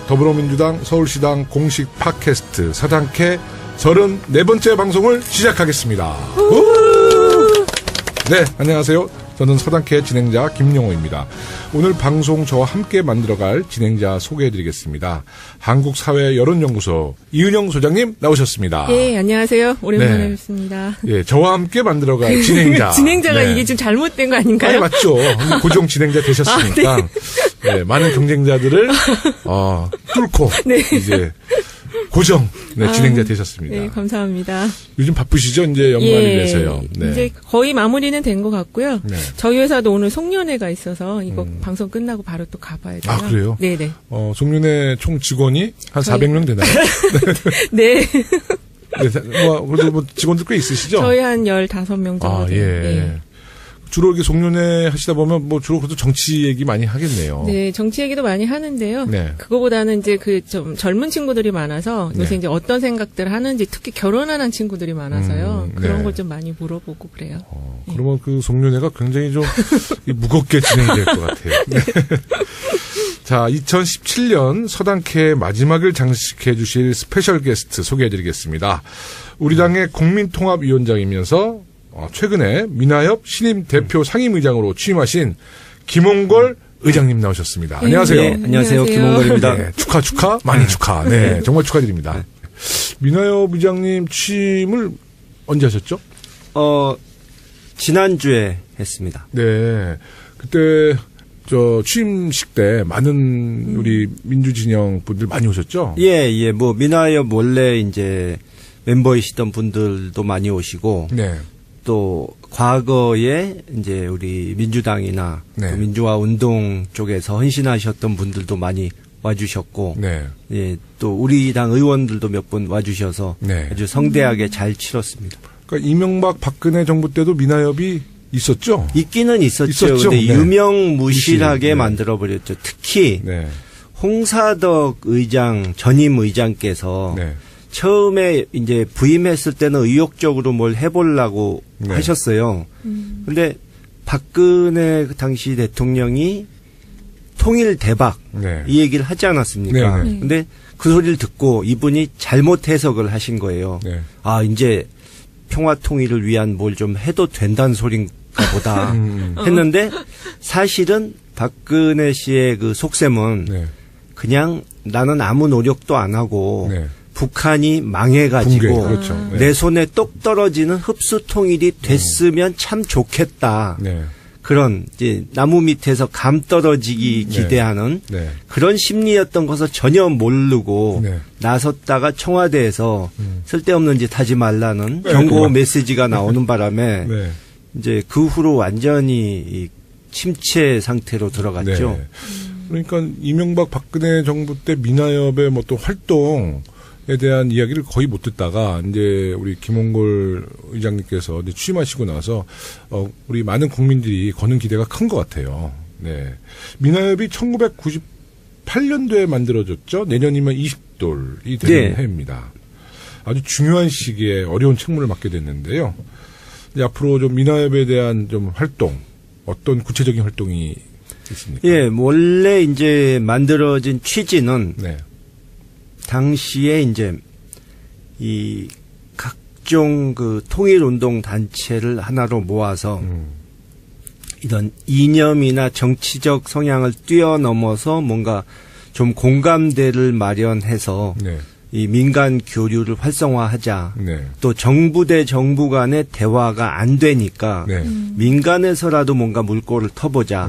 더불어민주당 서울시당 공식 팟캐스트 서당캐 34번째 방송을 시작하겠습니다. 네, 안녕하세요. 저는 서당캐 진행자 김용호입니다. 오늘 방송 저와 함께 만들어갈 진행자 소개해드리겠습니다. 한국사회여론연구소 이은영 소장님 나오셨습니다. 예, 안녕하세요. 오랜만에 뵙습니다. 예, 저와 함께 만들어갈 진행자. 진행자가 네. 이게 좀 잘못된 거 아닌가요? 아니, 맞죠. 고정 진행자 되셨으니까. 네. 네, 많은 경쟁자들을 뚫고 네. 이제 고정 진행자 되셨습니다. 네, 감사합니다. 요즘 바쁘시죠? 이제 연말이라서요. 네. 이제 거의 마무리는 된 것 같고요. 네. 저희 회사도 오늘 송년회가 있어서 이거 방송 끝나고 바로 또 가봐야 돼요. 아, 그래요? 네네. 송년회 총 직원이 한 400명 되나요? 네. 네, 그래도 직원들 꽤 있으시죠? 저희 한 15명 정도. 아, 예. 네. 주로 이렇게 송년회 하시다 보면 주로 그래도 정치 얘기 많이 하겠네요. 네, 정치 얘기도 많이 하는데요. 네. 그거보다는 이제 좀 젊은 친구들이 많아서 요새 네. 이제 어떤 생각들을 하는지 특히 결혼하는 친구들이 많아서요. 그런 네. 걸 좀 많이 물어보고 그래요. 그러면 그 송년회가 굉장히 좀 무겁게 진행이 될 것 같아요. 네. 자, 2017년 서당캐의 마지막을 장식해 주실 스페셜 게스트 소개해드리겠습니다. 우리 당의 국민통합위원장이면서 최근에 민하협 신임 대표 상임의장으로 취임하신 김홍걸 의장님 나오셨습니다. 네, 안녕하세요. 네, 안녕하세요. 김홍걸입니다. 네, 축하, 많이 축하. 네, 정말 축하드립니다. 민하협 의장님 취임을 언제 하셨죠? 지난주에 했습니다. 네, 그때 취임식 때 많은 우리 민주진영 분들 많이 오셨죠? 예, 민하협 원래 이제 멤버이시던 분들도 많이 오시고, 네. 또 과거에 이제 우리 민주당이나 네. 민주화 운동 쪽에서 헌신하셨던 분들도 많이 와주셨고, 네. 예, 또 우리 당 의원들도 몇 분 와주셔서 네. 아주 성대하게 잘 치렀습니다. 그러니까 이명박 박근혜 정부 때도 민하협이 있었죠? 있기는 있었죠. 근데 네. 유명무실하게 네. 만들어버렸죠. 특히 네. 홍사덕 의장, 전임 의장께서 네. 처음에 이제 부임했을 때는 의욕적으로 뭘 해보려고 네. 하셨어요. 근데 박근혜 당시 대통령이 통일 대박 네. 이 얘기를 하지 않았습니까? 네, 네. 근데 그 소리를 듣고 이분이 잘못 해석을 하신 거예요. 네. 아, 이제 평화 통일을 위한 뭘 좀 해도 된다는 소린가 보다 했는데 사실은 박근혜 씨의 그 속셈은 네. 그냥 나는 아무 노력도 안 하고 네. 북한이 망해가지고 붕괴, 그렇죠. 네. 내 손에 똑 떨어지는 흡수 통일이 됐으면 참 좋겠다. 네. 그런 이제 나무 밑에서 감 떨어지기 네. 기대하는 네. 그런 심리였던 것을 전혀 모르고 네. 나섰다가 청와대에서 쓸데없는 짓 하지 말라는 네, 경고 그만. 메시지가 나오는 바람에 네. 이제 그 후로 완전히 이 침체 상태로 들어갔죠. 네. 그러니까 이명박 박근혜 정부 때 민하협의 또 활동에 대한 이야기를 거의 못 듣다가 이제 우리 김홍걸 의장님께서 이제 취임하시고 나서 우리 많은 국민들이 거는 기대가 큰 것 같아요. 네. 민하협이 1998년도에 만들어졌죠. 내년이면 20돌이 되는 네. 해입니다. 아주 중요한 시기에 어려운 책무를 맡게 됐는데요. 이제 앞으로 좀 민하협에 대한 좀 활동, 어떤 구체적인 활동이 있습니까? 예, 원래 이제 만들어진 취지는 네. 당시에 이제 이 각종 그 통일운동 단체를 하나로 모아서 이런 이념이나 정치적 성향을 뛰어넘어서 뭔가 좀 공감대를 마련해서 네. 이 민간 교류를 활성화하자. 네. 또 정부 대 정부 간의 대화가 안 되니까 네. 민간에서라도 뭔가 물꼬를 터보자.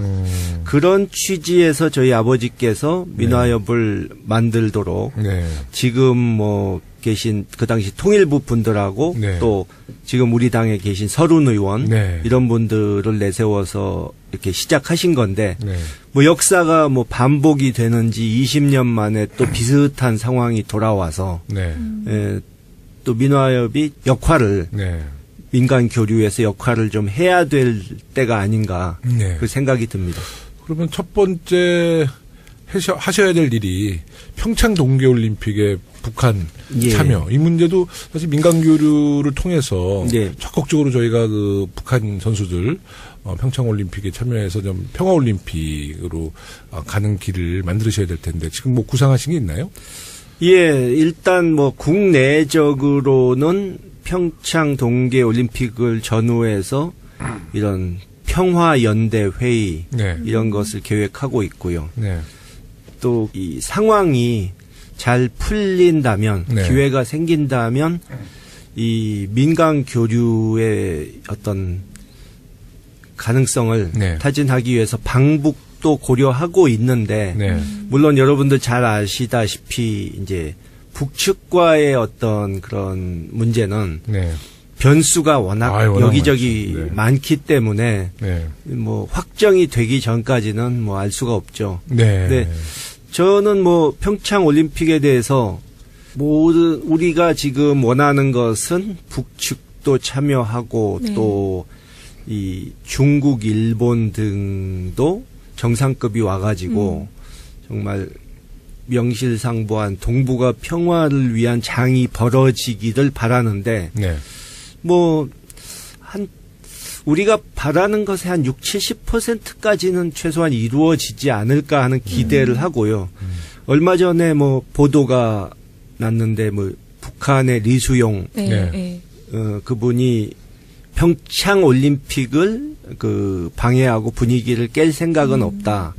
그런 취지에서 저희 아버지께서 민하협을 만들도록 네. 지금 뭐 계신 그 당시 통일부 분들하고 네. 또 지금 우리 당에 계신 서른 의원 네. 이런 분들을 내세워서 이렇게 시작하신 건데 네. 뭐 역사가 뭐 반복이 되는지 20년 만에 또 비슷한 상황이 돌아와서 네. 또 민하협이 역할을 네. 민간 교류에서 역할을 좀 해야 될 때가 아닌가 네. 그 생각이 듭니다. 그러면 첫 번째 하셔야 될 일이 평창 동계올림픽에 북한 예. 참여 이 문제도 사실 민간 교류를 통해서 예. 적극적으로 저희가 그 북한 선수들 평창 올림픽에 참여해서 좀 평화 올림픽으로 가는 길을 만드셔야 될 텐데 지금 뭐 구상하신 게 있나요? 예, 일단 뭐 국내적으로는 평창 동계 올림픽을 전후해서 이런 평화 연대 회의 네. 이런 것을 계획하고 있고요. 네. 또 이 상황이 잘 풀린다면 네. 기회가 생긴다면 이 민간 교류의 어떤 가능성을 네. 타진하기 위해서 방북도 고려하고 있는데 네. 물론 여러분들 잘 아시다시피 이제 북측과의 어떤 그런 문제는 네. 변수가 워낙 워낙 여기저기 많죠. 네. 많기 때문에 네. 뭐 확정이 되기 전까지는 뭐 알 수가 없죠. 네. 네. 저는 뭐 평창 올림픽에 대해서 모든 우리가 지금 원하는 것은 북측도 참여하고 네. 또 이 중국, 일본 등도 정상급이 와가지고 정말 명실상부한 동북아 평화를 위한 장이 벌어지기를 바라는데 네. 뭐 한 우리가 바라는 것의 한 60-70%까지는 최소한 이루어지지 않을까 하는 기대를 하고요. 얼마 전에 뭐 보도가 났는데 뭐 북한의 리수용 네. 네. 네. 그분이 평창 올림픽을 그 방해하고 분위기를 깰 생각은 없다.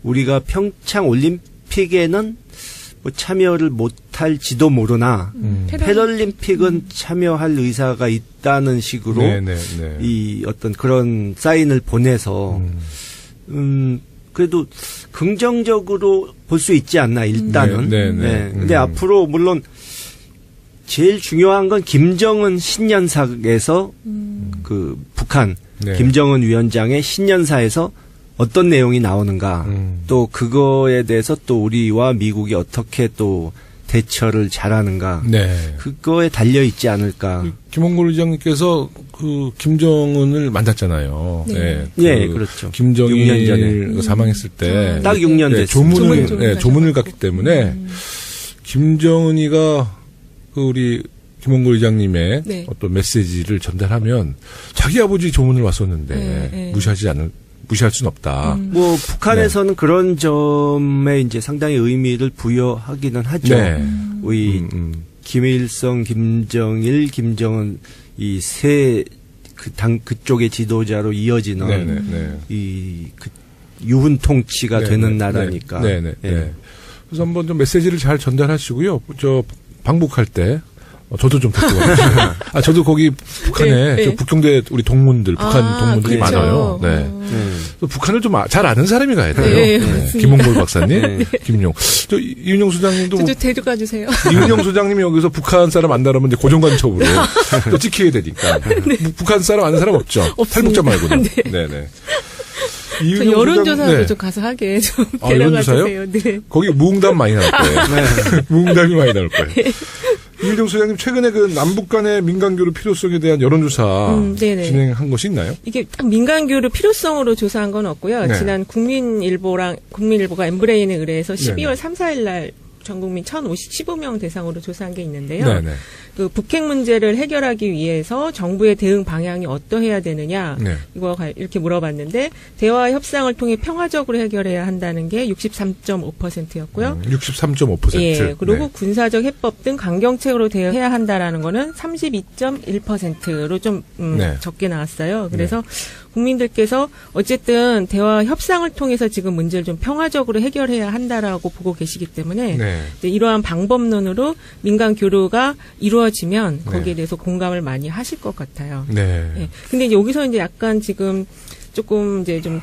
우리가 평창 올림픽에는 뭐 참여를 못할지도 모르나 패럴림픽은 참여할 의사가 있다는 식으로 네. 네. 네. 이 어떤 그런 사인을 보내서 그래도 긍정적으로 볼 수 있지 않나 일단은. 네, 네. 근데 앞으로 물론 제일 중요한 건 김정은 신년사에서 그 북한 네. 김정은 위원장의 신년사에서 어떤 내용이 나오는가 또 그거에 대해서 또 우리와 미국이 어떻게 또 대처를 잘하는가 네. 그거에 달려 있지 않을까. 김홍걸 의장님께서 그 김정은을 만났잖아요. 네. 예, 그렇죠. 6년 김정일 전에. 사망했을 때 딱 6년 네, 됐습니다. 조문을 조문을 조문을 가셨고. 갔기 때문에 김정은이가 그 우리 김홍걸 의장님의 네. 어떤 메시지를 전달하면 자기 아버지 조문을 왔었는데 네. 무시할 수는 없다. 뭐 북한에서는 그런 점에 이제 상당히 의미를 부여하기는 하죠. 네. 우리 김일성, 김정일, 김정은 이 세 그 당 그쪽의 지도자로 이어지는 네네. 그 유훈 통치가 네, 되는 네, 나라니까. 네네. 예. 네. 그래서 한번 좀 메시지를 잘 전달하시고요. 저 방북할 때 저도 좀 데리고 가요. 저도 거기 북한에 네, 네. 저 북경대 우리 동문들, 북한 동문들이 그렇죠. 많아요. 네. 또 북한을 좀 잘 아는 사람이 가야 돼요. 네, 네. 맞습니다. 김홍걸 박사님, 네. 김용. 저 이윤영 소장님도 저도 데려가 주세요. 이윤영 소장님이 여기서 북한 사람 안다라면 이제 고정간첩으로 또 찍히게 되니까. 북한 사람 아는 사람 없죠. 없습니다. 탈북자 말고는. 네. 네네. 저 이윤영 여론조사도 소장- 네. 좀 가서 하게 좀 아, 데려가 여론조사요? 주세요. 네. 거기 무응답 많이 나올 거예요. 무응답이 많이 나올 거예요. 이윤정 소장님 최근에 그 남북 간의 민간교류 필요성에 대한 여론조사 네네. 진행한 것이 있나요? 이게 딱 민간교류 필요성으로 조사한 건 없고요. 네. 지난 국민일보가 엠브레인에 의뢰해서 12월 네네. 3, 4일 날 전 국민 1,015명 대상으로 조사한 게 있는데요. 네네. 그 북핵 문제를 해결하기 위해서 정부의 대응 방향이 어떠해야 되느냐 네. 이렇게 물어봤는데 대화 협상을 통해 평화적으로 해결해야 한다는 게 63.5%였고요. 63.5%. 예, 그리고 네. 군사적 해법 등 강경책으로 대응해야 한다라는 거는 32.1%로 좀 네. 적게 나왔어요. 그래서 국민들께서 어쨌든 대화 협상을 통해서 지금 문제를 좀 평화적으로 해결해야 한다라고 보고 계시기 때문에 네. 네, 이러한 방법론으로 민간 교류가 이루어지면 네. 거기에 대해서 공감을 많이 하실 것 같아요. 네. 예. 근데 이제 여기서 이제 약간 지금 조금 이제 좀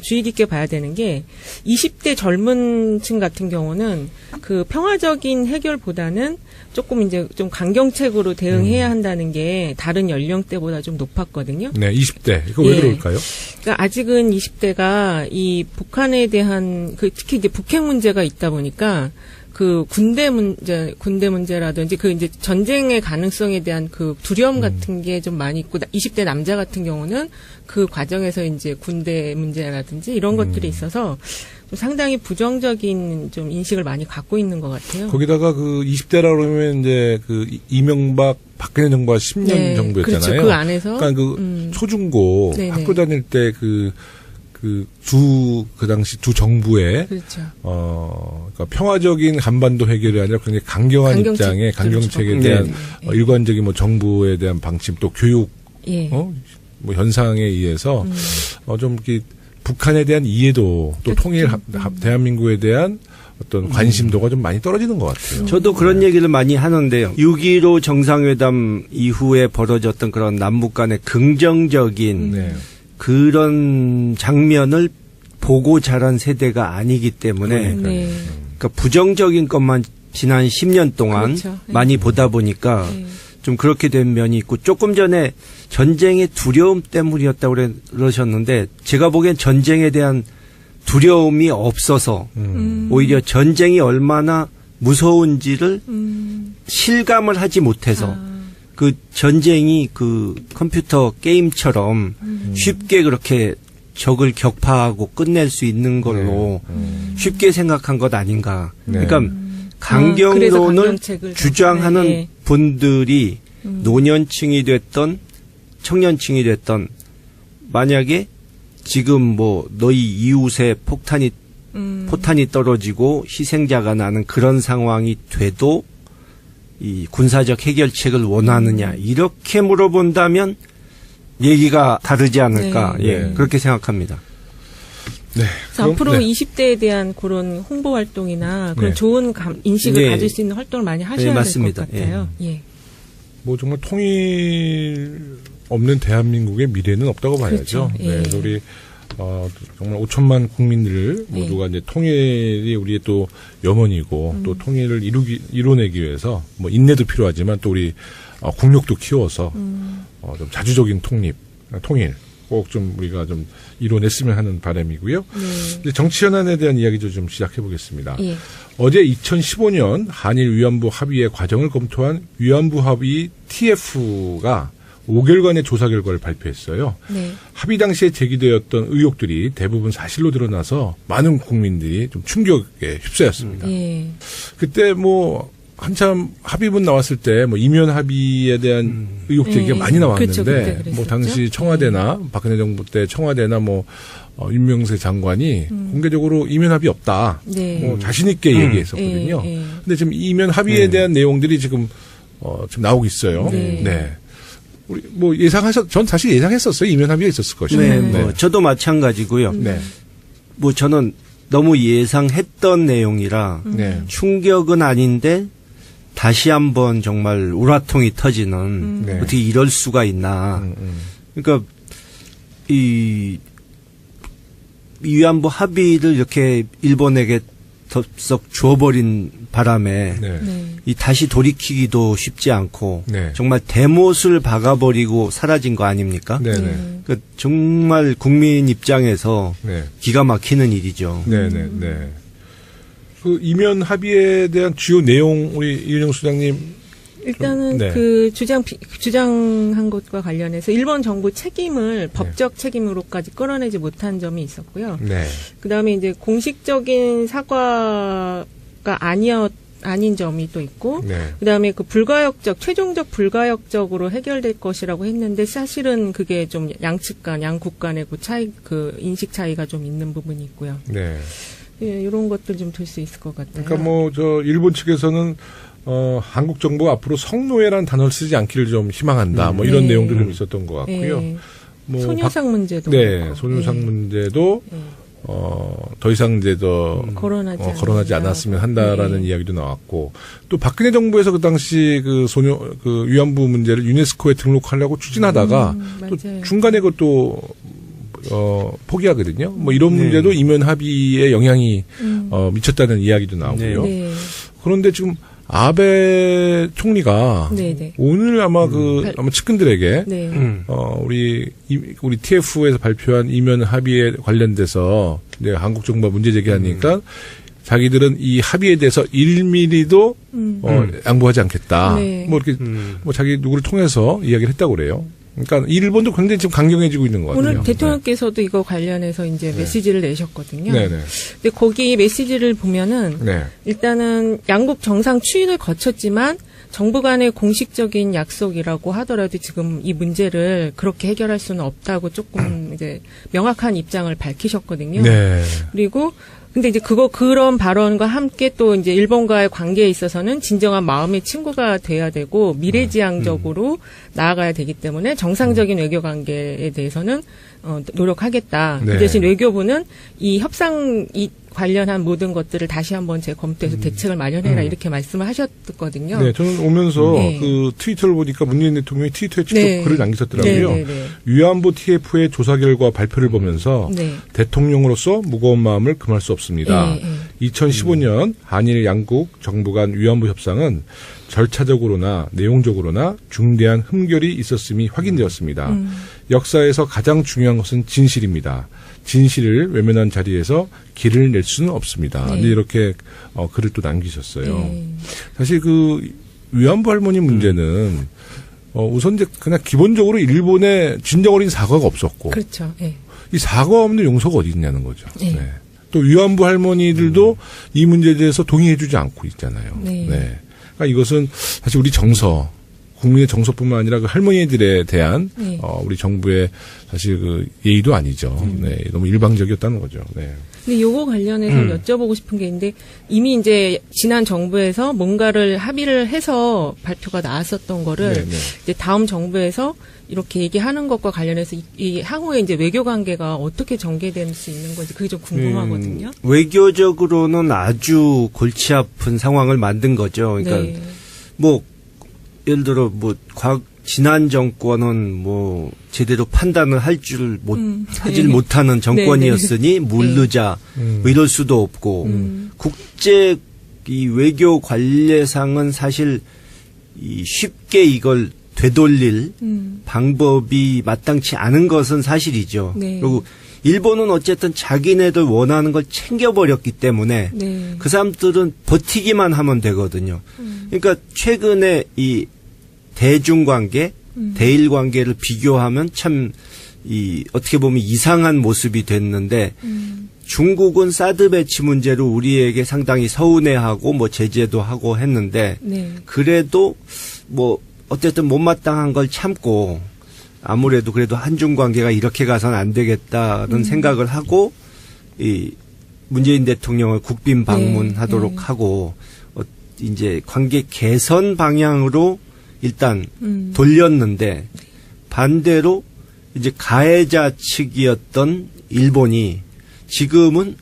주의 깊게 봐야 되는 게 20대 젊은 층 같은 경우는 그 평화적인 해결보다는 조금 이제 좀 강경책으로 대응해야 한다는 게 다른 연령대보다 좀 높았거든요. 네, 20대. 이거 왜 예. 그럴까요? 그러니까 아직은 20대가 이 북한에 대한 특히 이제 북핵 문제가 있다 보니까 그 군대 문제라든지 그 이제 전쟁의 가능성에 대한 그 두려움 같은 게 좀 많이 있고 20대 남자 같은 경우는 그 과정에서 이제 군대 문제라든지 이런 것들이 있어서 좀 상당히 부정적인 좀 인식을 많이 갖고 있는 것 같아요. 거기다가 그 20대라 그러면 이제 그 이명박 박근혜 정부가 10년 네, 정부였잖아요. 그렇죠. 그 안에서 그러니까 그 초중고 네네. 학교 다닐 때 그 당시 두 정부의 그렇죠. 그러니까 평화적인 한반도 해결이 아니라 굉장히 강경한 강경책, 입장에 강경책에 그렇죠. 대한 네. 일관적인 뭐 정부에 대한 방침 또 교육 예. 뭐 현상에 의해서 좀 이렇게 북한에 대한 이해도 또 그렇죠. 통일 대한민국에 대한 어떤 관심도가 좀 많이 떨어지는 것 같아요. 저도 그런 얘기를 많이 하는데요. 6.15 정상회담 이후에 벌어졌던 그런 남북 간의 긍정적인 네. 그런 장면을 보고 자란 세대가 아니기 때문에 네. 그러니까 부정적인 것만 지난 10년 동안 그렇죠. 네. 많이 보다 보니까 네. 좀 그렇게 된 면이 있고 조금 전에 전쟁의 두려움 때문이었다고 그러셨는데 제가 보기엔 전쟁에 대한 두려움이 없어서 오히려 전쟁이 얼마나 무서운지를 실감을 하지 못해서 그 전쟁이 그 컴퓨터 게임처럼 쉽게 그렇게 적을 격파하고 끝낼 수 있는 걸로 쉽게 생각한 것 아닌가. 네. 그러니까 그래서 강경론을 강경책을 주장하는 네. 분들이 노년층이 됐던 청년층이 됐던 만약에 지금 뭐 너희 이웃에 포탄이 떨어지고 희생자가 나는 그런 상황이 돼도 이 군사적 해결책을 원하느냐 이렇게 물어본다면 얘기가 다르지 않을까 네. 예 네. 그렇게 생각합니다. 네. 그래서 앞으로 네. 20대에 대한 그런 홍보 활동이나 그런 네. 좋은 인식을 네. 가질 수 있는 활동을 많이 하셔야 네, 될 것 맞습니다. 같아요. 예. 뭐 정말 통일 없는 대한민국의 미래는 없다고 봐야죠. 그렇죠. 예. 네, 그래서 우리 정말 5천만 국민들 모두가 이제 통일이 우리의 또 염원이고 또 통일을 이뤄내기 위해서 뭐 인내도 필요하지만 또 우리 국력도 키워서 좀 자주적인 통일 꼭 좀 우리가 좀 이뤄냈으면 하는 바람이고요. 이제 정치 현안에 대한 이야기도 좀 시작해 보겠습니다. 예. 어제 2015년 한일 위안부 합의의 과정을 검토한 위안부 합의 TF가 5개월간의 조사 결과를 발표했어요. 네. 합의 당시에 제기되었던 의혹들이 대부분 사실로 드러나서 많은 국민들이 좀 충격에 휩싸였습니다. 예. 그때 뭐 한참 합의문 나왔을 때 뭐 이면 합의에 대한 의혹 제기가 예. 많이 나왔는데 그렇죠. 그때 그랬었죠. 뭐 당시 청와대나 박근혜 정부 때 청와대나 뭐 윤명세 장관이 공개적으로 이면 합의 없다. 네. 뭐 자신 있게 얘기했었거든요. 예. 근데 지금 이면 합의에 대한 내용들이 지금 나오고 있어요. 네. 네. 우리 뭐 전 사실 예상했었어요. 이면 합의가 있었을 것이다. 네, 뭐 저도 마찬가지고요. 네. 뭐 저는 너무 예상했던 내용이라 네. 충격은 아닌데 다시 한번 정말 우라통이 터지는 네. 어떻게 이럴 수가 있나. 그러니까 이 위안부 합의를 이렇게 일본에게 덥석 줘버린 바람에 네. 네. 이 다시 돌이키기도 쉽지 않고 네. 정말 대못을 박아버리고 사라진 거 아닙니까? 네. 네. 그러니까 정말 국민 입장에서 네. 기가 막히는 일이죠. 네. 네. 네. 그 이면 합의에 대한 주요 내용 우리 이윤영 수장님 일단은 네. 그 주장한 것과 관련해서 일본 정부 책임을 법적 책임으로까지 끌어내지 못한 점이 있었고요. 네. 그다음에 이제 공식적인 사과가 아닌 점이 또 있고, 네. 그다음에 그 최종적 불가역적으로 해결될 것이라고 했는데 사실은 그게 좀 양국 간의 그 인식 차이가 좀 있는 부분이 있고요. 네. 예, 이런 것들 좀 들 수 있을 것 같아요. 그러니까 뭐 일본 측에서는 한국 정부가 앞으로 성노예라는 단어를 쓰지 않기를 좀 희망한다. 뭐 이런 네. 내용들이 좀 있었던 것 같고요. 예. 뭐 소녀상 문제도 네, 그렇고. 소녀상 예. 문제도 예. 더 이상 이제 거론하지 않았으면 한다라는 네. 이야기도 나왔고 또 박근혜 정부에서 그 당시 그 위안부 문제를 유네스코에 등록하려고 추진하다가 또 맞아요. 중간에 그것도 포기하거든요. 뭐 이런 문제도 이면 합의에 영향이 미쳤다는 이야기도 나오고요. 네. 그런데 지금 아베 총리가 네. 오늘 아마 아마 측근들에게 네. 우리 TF에서 발표한 이면 합의에 관련돼서 이제 한국 정부가 문제 제기하니까 자기들은 이 합의에 대해서 1mm도 양보하지 않겠다. 네. 뭐 이렇게 뭐 자기 누구를 통해서 이야기를 했다고 그래요. 그러니까 일본도 굉장히 지금 강경해지고 있는 것 같아요. 오늘 대통령께서도 이거 관련해서 이제 메시지를 내셨거든요. 네네. 근데 거기 메시지를 보면은 네. 일단은 양국 정상 추인을 거쳤지만 정부 간의 공식적인 약속이라고 하더라도 지금 이 문제를 그렇게 해결할 수는 없다고 조금 이제 명확한 입장을 밝히셨거든요. 네. 그리고 근데 이제 그런 발언과 함께 또 이제 일본과의 관계에 있어서는 진정한 마음의 친구가 돼야 되고 미래지향적으로 나아가야 되기 때문에 정상적인 외교 관계에 대해서는 노력하겠다. 네. 그 대신 외교부는 이 협상 관련한 모든 것들을 다시 한번 재검토해서 대책을 마련해라 이렇게 말씀을 하셨거든요. 네, 저는 오면서 네. 그 트위터를 보니까 문재인 대통령이 트위터에 직접 네. 글을 남기셨더라고요. 네, 네, 네. 위안부 TF의 조사 결과 발표를 보면서 네. 대통령으로서 무거운 마음을 금할 수 없습니다. 네, 2015년 한일 양국 정부 간 위안부 협상은 절차적으로나 내용적으로나 중대한 흠결이 있었음이 확인되었습니다. 역사에서 가장 중요한 것은 진실입니다. 진실을 외면한 자리에서 길을 낼 수는 없습니다. 네. 근데 이렇게 글을 또 남기셨어요. 네. 사실 그 위안부 할머니 문제는 우선 이제 그냥 기본적으로 일본에 진정 어린 사과가 없었고 그렇죠. 네. 이 사과 없는 용서가 어디 있냐는 거죠. 네. 네. 또 위안부 할머니들도 이 문제에 대해서 동의해주지 않고 있잖아요. 네. 그러니까 이것은 사실 우리 정서, 국민의 정서뿐만 아니라 그 할머니들에 대한 네. 우리 정부의 사실 그 예의도 아니죠. 네, 너무 일방적이었다는 거죠. 네. 근데 요거 관련해서 여쭤보고 싶은 게 있는데 이미 이제 지난 정부에서 뭔가를 합의를 해서 발표가 나왔었던 거를 네, 네. 이제 다음 정부에서 이렇게 얘기하는 것과 관련해서 이 향후에 이제 외교 관계가 어떻게 전개될 수 있는 건지 그게 좀 궁금하거든요. 외교적으로는 아주 골치 아픈 상황을 만든 거죠. 그러니까 네. 뭐 예를 들어 뭐 지난 정권은 뭐 제대로 판단을 할 줄 하질 네. 못하는 정권이었으니 모르자 뭐 이럴 수도 없고 국제 이 외교 관례상은 사실 쉽게 이걸 되돌릴 방법이 마땅치 않은 것은 사실이죠. 네. 그리고 일본은 어쨌든 자기네들 원하는 걸 챙겨버렸기 때문에 네. 그 사람들은 버티기만 하면 되거든요. 그러니까 최근에 이 대중관계, 대일관계를 비교하면 참 어떻게 보면 이상한 모습이 됐는데 중국은 사드 배치 문제로 우리에게 상당히 서운해하고 뭐 제재도 하고 했는데 네. 그래도 뭐 어쨌든 못마땅한 걸 참고 아무래도 그래도 한중 관계가 이렇게 가서는 안 되겠다는 생각을 하고 이 문재인 대통령을 국빈 방문하도록 네. 하고 이제 관계 개선 방향으로 일단 돌렸는데 반대로 이제 가해자 측이었던 일본이 지금은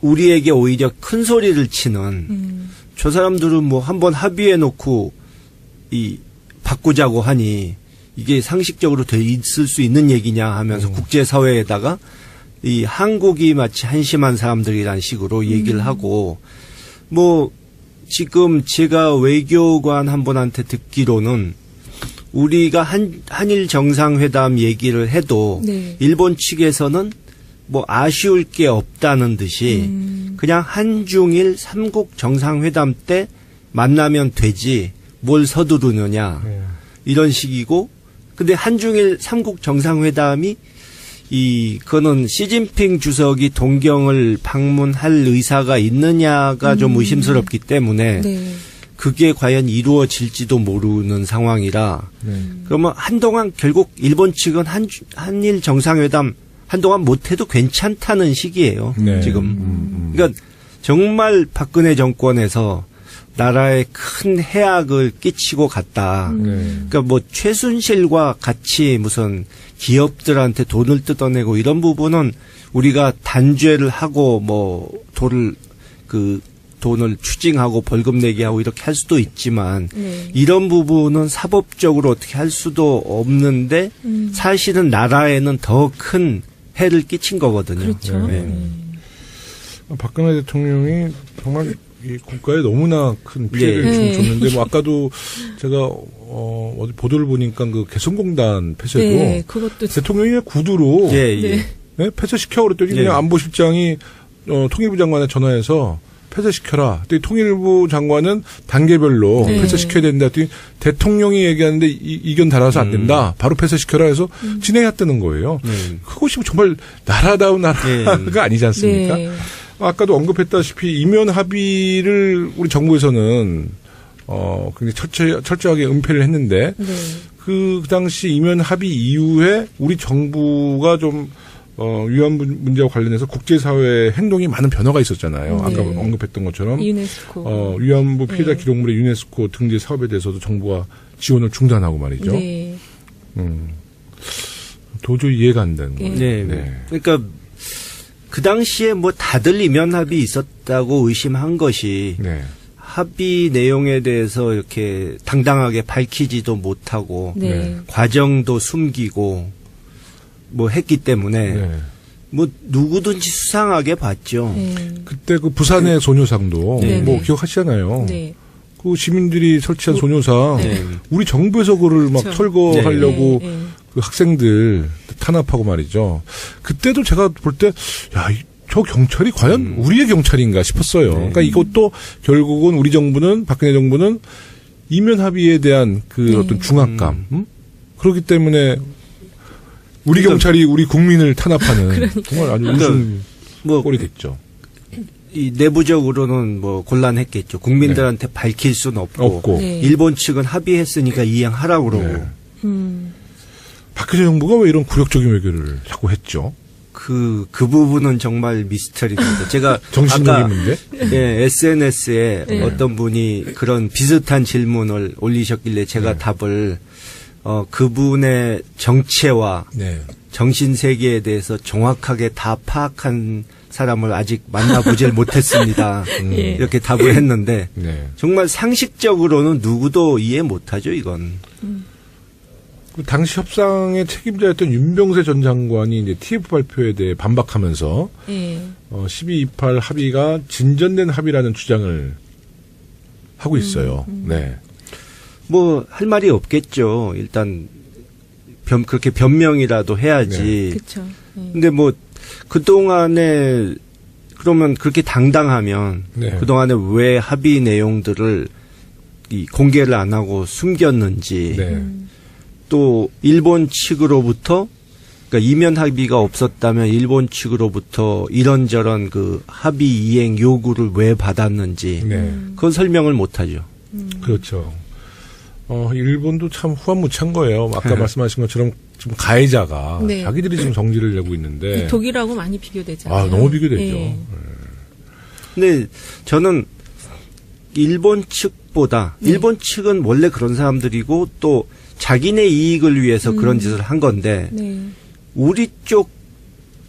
우리에게 오히려 큰 소리를 치는 저 사람들은 뭐 한번 합의해 놓고 바꾸자고 하니 이게 상식적으로 돼 있을 수 있는 얘기냐 하면서 국제사회에다가 이 한국이 마치 한심한 사람들이란 식으로 얘기를 하고 뭐 지금 제가 외교관 한 분한테 듣기로는 우리가 한일 정상회담 얘기를 해도 네. 일본 측에서는 뭐 아쉬울 게 없다는 듯이 그냥 한중일 삼국 정상회담 때 만나면 되지 뭘 서두르느냐 이런 식이고 근데 한중일 삼국 정상회담이 그거는 시진핑 주석이 동경을 방문할 의사가 있느냐가 좀 의심스럽기 때문에 네. 그게 과연 이루어질지도 모르는 상황이라 그러면 한동안 결국 일본 측은 한일 정상회담 한동안 못해도 괜찮다는 시기예요. 네. 지금. 그러니까 정말 박근혜 정권에서 나라에 큰 해악을 끼치고 갔다. 그러니까 뭐 최순실과 같이 무슨 기업들한테 돈을 뜯어내고 이런 부분은 우리가 단죄를 하고 뭐 돈을 추징하고 벌금 내게 하고 이렇게 할 수도 있지만 네. 이런 부분은 사법적으로 어떻게 할 수도 없는데 사실은 나라에는 더 큰 해를 끼친 거거든요. 그렇죠. 네. 박근혜 대통령이 정말 이 국가에 너무나 큰 피해를 네. 줬는데 뭐 아까도 제가 어디 보도를 보니까 그 개성공단 폐쇄도 네, 그것도 대통령이 구두로 예, 예. 네. 네? 폐쇄시켜 그랬더니 예. 그냥 안보실장이 통일부 장관에 전화해서 폐쇄시켜라. 또 통일부 장관은 단계별로 네. 폐쇄시켜야 된다. 또 대통령이 얘기하는데 이견 달아서 안 된다. 바로 폐쇄시켜라 해서 진행했다는 거예요. 그것이 정말 나라다운 나라가 아니지 않습니까? 네. 아까도 언급했다시피 이면 합의를 우리 정부에서는 굉장히 철저하게 은폐를 했는데 네. 그 당시 이면 합의 이후에 우리 정부가 좀 위안부 문제와 관련해서 국제사회의 행동이 많은 변화가 있었잖아요. 네. 아까 언급했던 것처럼 유네스코. 위안부 피해자 네. 기록물의 유네스코 등재 사업에 대해서도 정부가 지원을 중단하고 말이죠. 네. 도저히 이해가 안 되는 거예요. 네. 네. 그러니까 그 당시에 뭐 다들 이면 합의 있었다고 의심한 것이 네. 합의 내용에 대해서 이렇게 당당하게 밝히지도 못하고 네. 과정도 숨기고 뭐 했기 때문에 네. 뭐 누구든지 수상하게 봤죠. 네. 그때 그 부산의 소녀상도 네. 뭐 네. 기억하시잖아요. 네. 그 시민들이 설치한 소녀상 네. 우리 정부에서 그를 막 그렇죠. 철거하려고 네. 네. 그 학생들 탄압하고 말이죠. 그때도 제가 볼 때 야, 저 경찰이 과연 우리의 경찰인가 싶었어요. 그러니까 이것도 결국은 우리 정부는 박근혜 정부는 이면 합의에 대한 그 어떤 중압감 그렇기 때문에 우리 경찰이 우리 국민을 탄압하는 정말 아주 웃음 뭐 꼴이 됐죠. 이 내부적으로는 뭐 곤란했겠죠. 국민들한테 밝힐 수는 없고, 네. 일본 측은 합의했으니까 이행하라고 그러고 네. 박근혜 정부가 왜 이런 굴욕적인 외교를 자꾸 했죠? 그 부분은 정말 미스터리입니다. 제가 정신적인 아까 문제? 예, SNS에 네. 어떤 분이 그런 비슷한 질문을 올리셨길래 제가 네. 답을 그분의 정체와 네. 정신 세계에 대해서 정확하게 다 파악한 사람을 아직 만나보질 못했습니다. 예. 이렇게 답을 했는데 네. 정말 상식적으로는 누구도 이해 못하죠, 이건. 그 당시 협상의 책임자였던 윤병세 전 장관이 이제 TF 발표에 대해 반박하면서 네. 1228 합의가 진전된 합의라는 주장을 하고 있어요. 네. 뭐 할 말이 없겠죠. 일단 그렇게 변명이라도 해야지. 그렇죠. 네. 근데 뭐 그동안에 그러면 그렇게 당당하면 네. 그동안에 왜 합의 내용들을 공개를 안 하고 숨겼는지 네. 또 일본 측으로부터 그러니까 이면 합의가 없었다면 일본 측으로부터 이런저런 그 합의 이행 요구를 왜 받았는지 네. 그건 설명을 못 하죠. 그렇죠. 일본도 참 후한무치한 거예요. 아까 말씀하신 것처럼 지금 가해자가 네. 자기들이 지금 정지를 내고 있는데 독일하고 많이 비교되잖아요. 너무 비교되죠. 네. 근데 저는 일본 측보다 일본 측은 원래 그런 사람들이고 또 자기네 이익을 위해서 그런 짓을 한 건데 네. 우리 쪽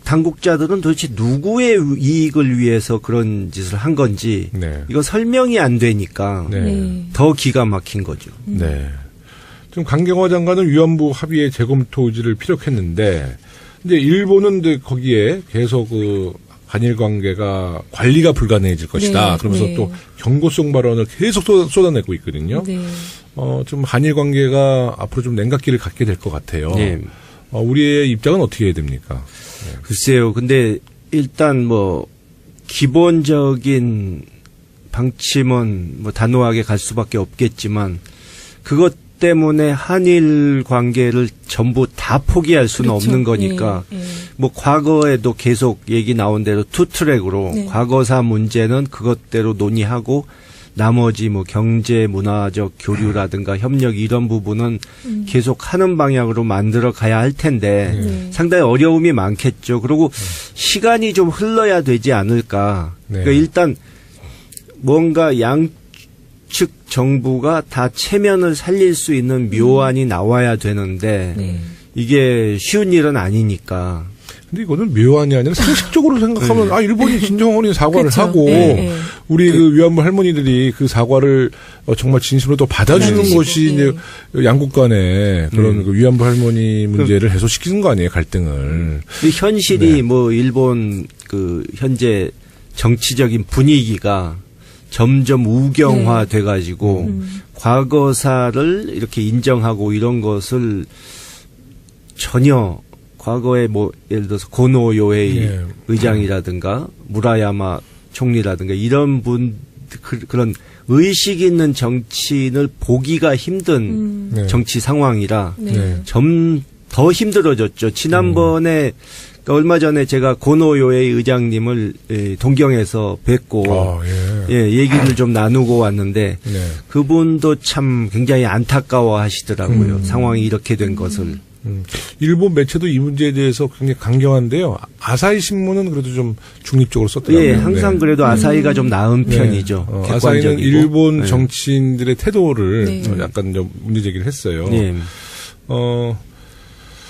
당국자들은 도대체 누구의 이익을 위해서 그런 짓을 한 건지 네. 이거 설명이 안 되니까 네. 네. 더 기가 막힌 거죠. 네. 지금 강경화 장관은 위안부 합의의 재검토 의지를 피력했는데 이제 일본은 이제 거기에 계속 그 한일 관계가 관리가 불가능해질 것이다. 네, 그러면서 네. 또 경고성 발언을 계속 쏟아내고 있거든요. 네. 좀 한일 관계가 앞으로 좀 냉각기를 갖게 될 것 같아요. 네. 우리의 입장은 어떻게 해야 됩니까? 글쎄요. 근데 일단 뭐 기본적인 방침은 뭐 단호하게 갈 수밖에 없겠지만 그것 때문에 한일 관계를 전부 다 포기할 수는 그렇죠. 없는 거니까 네, 네. 뭐 과거에도 계속 얘기 나온 대로 투트랙으로 네. 과거사 문제는 그것대로 논의하고 나머지 뭐 경제 문화적 교류라든가 협력 이런 부분은 계속 하는 방향으로 만들어 가야 할 텐데 네. 상당히 어려움이 많겠죠. 그리고 시간이 좀 흘러야 되지 않을까. 네. 그러니까 일단 뭔가 양측 정부가 다 체면을 살릴 수 있는 묘안이 나와야 되는데 네. 이게 쉬운 일은 아니니까. 근데 이거는 묘안이 아니라 상식적으로 생각하면 일본이 진정 어린 사과를 그렇죠. 하고 네, 네. 우리 그 위안부 할머니들이 그 사과를 정말 진심으로 또 받아주는 받아주시고, 것이 이제 양국 간의 그런 그 위안부 할머니 문제를 해소시키는 거 아니에요, 갈등을. 이 현실이 네. 뭐 일본 그 현재 정치적인 분위기가 점점 우경화 돼 가지고 과거사를 이렇게 인정하고 이런 것을 전혀 과거에 뭐 예를 들어서 고노 요헤이 네. 의장이라든가 무라야마 총리라든가 이런 그런 의식 있는 정치인을 보기가 힘든 네. 정치 상황이라 네. 네. 점 더 힘들어졌죠. 지난번에 그러니까 얼마 전에 제가 고노요의 의장님을 동경에서 뵙고 얘기를 좀 나누고 왔는데 네. 그분도 참 굉장히 안타까워하시더라고요. 상황이 이렇게 된 것을. 일본 매체도 이 문제에 대해서 굉장히 강경한데요. 아사히 신문은 그래도 좀 중립적으로 썼더라고요. 예, 항상 네. 그래도 아사히가 좀 나은 편이죠. 객관적이고. 아사히는 일본 네. 정치인들의 태도를 네. 약간 좀 문제 제기를 했어요. 예.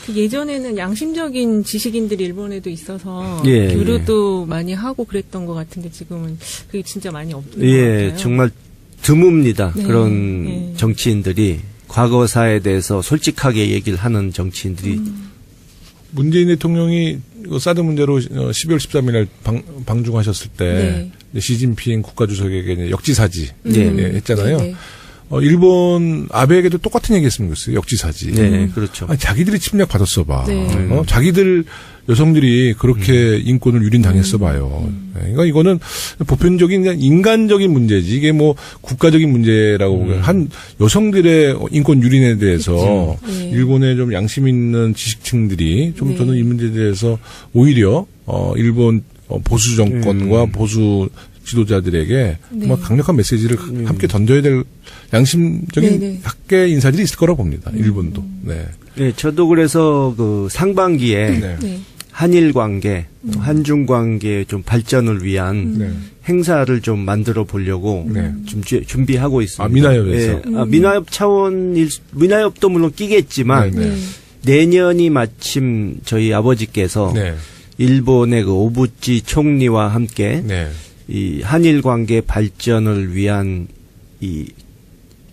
그 예전에는 양심적인 지식인들이 일본에도 있어서 예, 교류도 많이 하고 그랬던 것 같은데 지금은 그게 진짜 많이 없는 것 예, 같아요. 정말 드뭅니다. 네, 그런 네. 정치인들이 과거사에 대해서 솔직하게 얘기를 하는 정치인들이 문재인 대통령이 사드 문제로 12월 13일 날 방중하셨을 때 시진핑 국가주석에게 이제 역지사지 했잖아요. 네. 일본 아베에게도 똑같은 얘기했으면 좋겠어요. 역지사지. 네, 그렇죠. 아니, 자기들이 침략 받았어 봐. 네. 자기들 여성들이 그렇게 인권을 유린당했어 봐요. 네, 그러니까 이거는 보편적인 그냥 인간적인 문제지. 이게 뭐 국가적인 문제라고 한 여성들의 인권 유린에 대해서 네. 일본의 좀 양심 있는 지식층들이 좀 네. 저는 이 문제에 대해서 오히려 일본 보수 정권과 보수 지도자들에게 정말 강력한 메시지를 함께 던져야 될 양심적인 네. 학계 인사들이 있을 거라고 봅니다. 일본도. 네. 네, 저도 그래서 그 상반기에 네. 네. 한일 관계, 한중 관계의 좀 발전을 위한 네. 행사를 좀 만들어 보려고 네. 준비하고 있습니다. 아, 민화협에서? 네. 민화협 민화협도 물론 끼겠지만 네. 내년이 마침 저희 아버지께서 네. 일본의 그 오부치 총리와 함께 네. 이 한일 관계 발전을 위한 이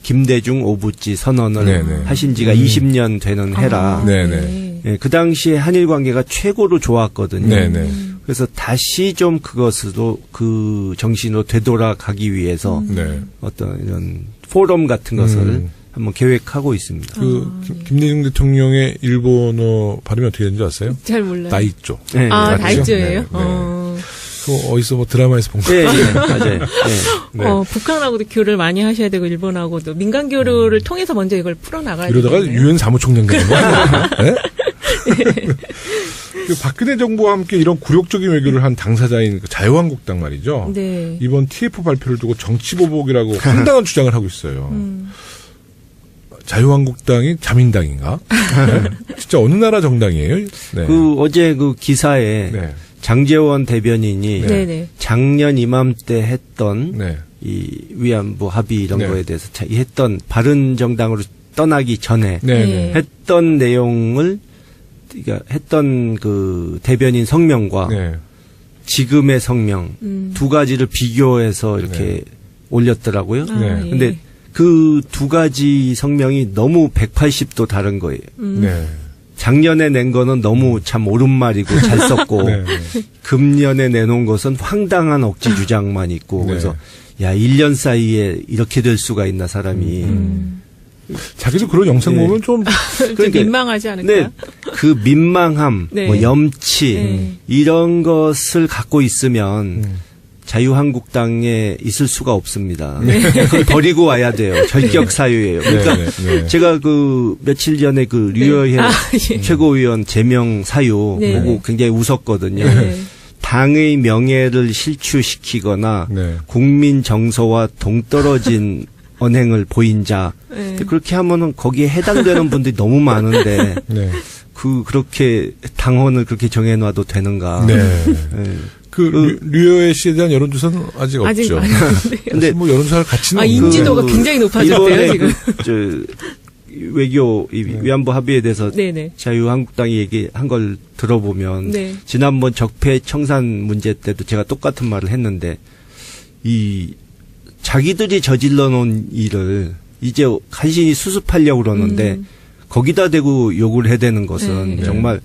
김대중 오부치 선언을 네네. 하신 지가 20년 되는 해라. 네네. 예, 그 당시에 한일 관계가 최고로 좋았거든요. 네네. 그래서 다시 좀 그것으로 그 정신으로 되돌아가기 위해서 네. 어떤 이런 포럼 같은 것을 한번 계획하고 있습니다. 김대중 대통령의 일본어 발음이 어떻게 되는지 아세요? 잘 몰라요. 다이쪼. 네, 아, 맞죠? 다이쪼예요? 네. 그거 어디서 뭐 드라마에서 본 거. 네, 네, 맞아요. 네. 북한하고도 교류를 많이 하셔야 되고 일본하고도 민간 교류를 통해서 먼저 이걸 풀어나가야 이러다가 되겠네요. 유엔 사무총장 되는 거 아니야? 네? 그 박근혜 정부와 함께 이런 굴욕적인 외교를 한 당사자인 그 자유한국당 말이죠. 네. 이번 TF 발표를 두고 정치보복이라고 황당한 주장을 하고 있어요. 자유한국당이 자민당인가? 네? 진짜 어느 나라 정당이에요? 네. 그 어제 그 기사에 네. 장제원 대변인이 네네. 작년 이맘때 했던 네. 이 위안부 합의 이런 네. 거에 대해서 했던 바른정당으로 떠나기 전에 네. 네. 네. 했던 내용을 그러니까 했던 그 대변인 성명과 네. 지금의 성명 두 가지를 비교해서 이렇게 네. 올렸더라고요. 네. 예. 근데 그 두 가지 성명이 너무 180도 다른 거예요. 네. 작년에 낸 거는 너무 참 옳은 말이고 잘 썼고 네. 금년에 내놓은 것은 황당한 억지 주장만 있고 네. 그래서 야 1년 사이에 이렇게 될 수가 있나 사람이 자기도 그런 영상 네. 보면 좀 좀 민망하지 않을까? 네, 그 민망함, 네. 뭐 염치 네. 이런 것을 갖고 있으면 자유한국당에 있을 수가 없습니다. 그걸 버리고 와야 돼요. 절격 사유예요. 그러니까 네, 네. 제가 그 며칠 전에 그 류여해 예. 최고위원 제명 사유 네. 보고 굉장히 웃었거든요. 네. 당의 명예를 실추시키거나 네. 국민 정서와 동떨어진 언행을 보인 자. 네. 그렇게 하면은 거기에 해당되는 분들이 너무 많은데 네. 그렇게 당원을 그렇게 정해놔도 되는가? 네. 예. 류여애 씨에 대한 여론조사는 아직 아직 없죠. 많이 근데 뭐 여론조사를 같이는 아, 없는데. 인지도가 굉장히 높아졌대요, 이번에 지금. 외교 위안부 합의에 대해서 네네. 자유한국당이 얘기한 걸 들어보면 네. 지난번 적폐 청산 문제 때도 제가 똑같은 말을 했는데 이 자기들이 저질러 놓은 일을 이제 간신히 수습하려고 그러는데 거기다 대고 욕을 해대는 것은 네. 정말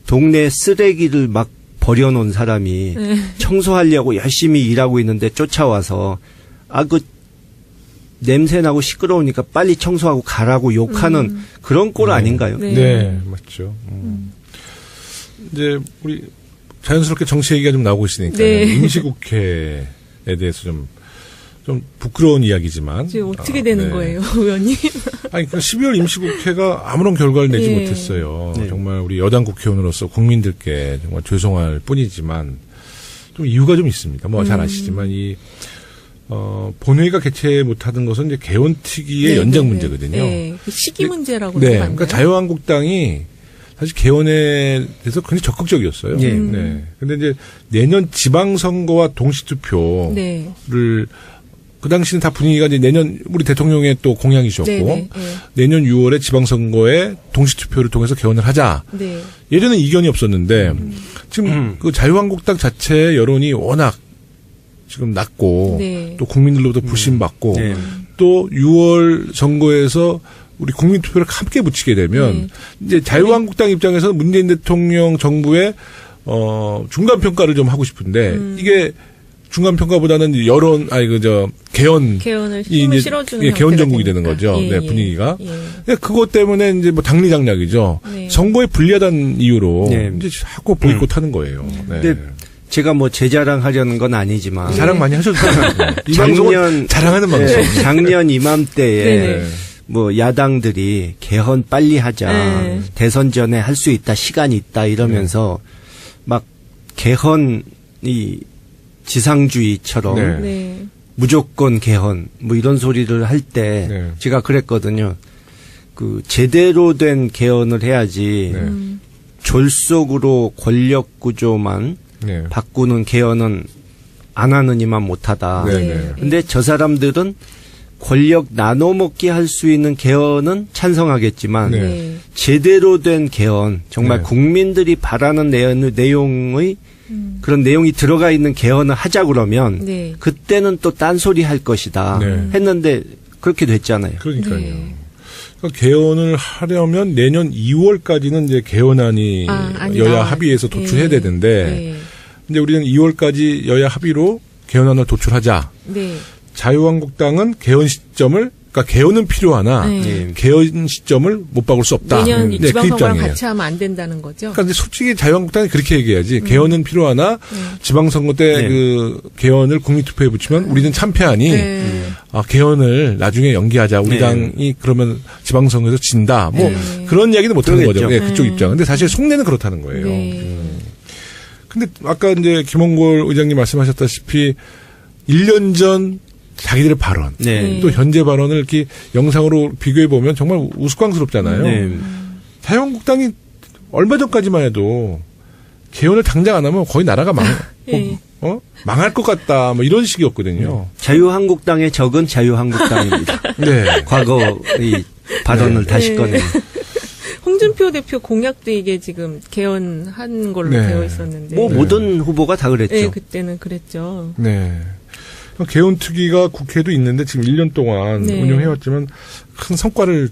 동네 쓰레기를 막 버려놓은 사람이 네. 청소하려고 열심히 일하고 있는데 쫓아와서 그 냄새나고 시끄러우니까 빨리 청소하고 가라고 욕하는 그런 꼴 아닌가요? 네. 네, 맞죠. 이제 우리 자연스럽게 정치 얘기가 좀 나오고 있으니까 네. 임시국회에 대해서 좀 부끄러운 이야기지만 이제 어떻게 되는 네. 거예요, 의원님? 아니, 그 12월 임시국회가 아무런 결과를 내지 네. 못했어요. 네. 정말 우리 여당 국회의원으로서 국민들께 정말 죄송할 뿐이지만 좀 이유가 좀 있습니다. 뭐 잘 아시지만 본회의가 개최 못하는 것은 이제 개헌특위의 연장 문제거든요. 네, 그 시기 문제라고 네, 맞나요? 그러니까 자유한국당이 사실 개헌에 대해서 굉장히 적극적이었어요. 예. 네. 근데 이제 내년 지방선거와 동시투표를 네. 그 당시는 다 분위기가 이제 내년 우리 대통령의 또 공약이셨고 네, 네, 내년 6월에 지방선거에 동시투표를 통해서 개헌을 하자. 네. 예전엔 이견이 없었는데 지금 그 자유한국당 자체의 여론이 워낙 지금 낮고 네. 또 국민들로부터 불신받고 네. 또 6월 선거에서 우리 국민투표를 함께 붙이게 되면 이제 자유한국당 입장에서는 문재인 대통령 정부의 중간평가를 좀 하고 싶은데 이게 중간평가보다는 여론 개헌이 개헌을 힘을 이제 실어주는 개헌 형태가 정국이 되는 되니까. 거죠. 예, 네, 예, 분위기가. 예. 근데 그것 때문에 이제 뭐 당리장략이죠. 네. 선거에 불리하다는 이유로 네. 이제 자꾸 보이콧하는 거예요. 네. 근데 제가 뭐 제 자랑하려는 건 아니지만 자랑 많이 하셔도 돼요. 이 방송은 자랑하는 방송. 네, 작년 이맘때에 네네. 뭐 야당들이 개헌 빨리 하자, 네. 대선 전에 할 수 있다, 시간이 있다 이러면서 막 개헌이 지상주의처럼 네. 네. 무조건 개헌 뭐 이런 소리를 할 때 네. 제가 그랬거든요. 그 제대로 된 개헌을 해야지 네. 졸속으로 권력 구조만 네. 바꾸는 개헌은 안 하는 이만 못하다. 네. 네. 근데 저 사람들은 권력 나눠먹기 할 수 있는 개헌은 찬성하겠지만 네. 네. 제대로 된 개헌, 정말 네. 국민들이 바라는 내용의 그런 내용이 들어가 있는 개헌을 하자 그러면 네. 그때는 또 딴소리 할 것이다 네. 했는데 그렇게 됐잖아요. 그러니까요. 네. 그러니까 개헌을 하려면 내년 2월까지는 이제 개헌안이 안이 여야 나와야 합의해서 돼. 도출해야 되는데 네. 이제 우리는 2월까지 여야 합의로 개헌안을 도출하자. 네. 자유한국당은 개헌 시점을 그러니까 개헌은 필요하나 네. 예. 개헌 시점을 못 박을 수 없다. 내년 네, 지방선거랑 입장이에요. 같이 하면 안 된다는 거죠. 그러니까 근데 솔직히 자유한국당이 그렇게 얘기해야지. 개헌은 필요하나 지방선거 때 네. 그 개헌을 국민투표에 붙이면 우리는 참패하니 네. 개헌을 나중에 연기하자. 우리 네. 당이 그러면 지방선거에서 진다. 뭐 네. 그런 이야기는 못하는 그러겠죠. 거죠. 네, 그쪽 입장. 근데 사실 속내는 그렇다는 거예요. 네. 근데 아까 이제 김홍골 의장님 말씀하셨다시피 1년 전 자기들의 발언, 네. 또 현재 발언을 이렇게 영상으로 비교해 보면 정말 우스꽝스럽잖아요. 네. 자유한국당이 얼마 전까지만 해도 개헌을 당장 안 하면 거의 나라가 예. 망할 것 같다, 뭐 이런 식이었거든요. 자유한국당의 적은 자유한국당입니다. 네. 과거 이 발언을 다시 네. 꺼내. 홍준표 대표 공약도 이게 지금 개헌한 걸로 네. 되어 있었는데. 뭐 모든 후보가 다 그랬죠. 네, 그때는 그랬죠. 네. 개헌특위가 국회도 있는데 지금 1년 동안 네. 운영해왔지만 큰 성과를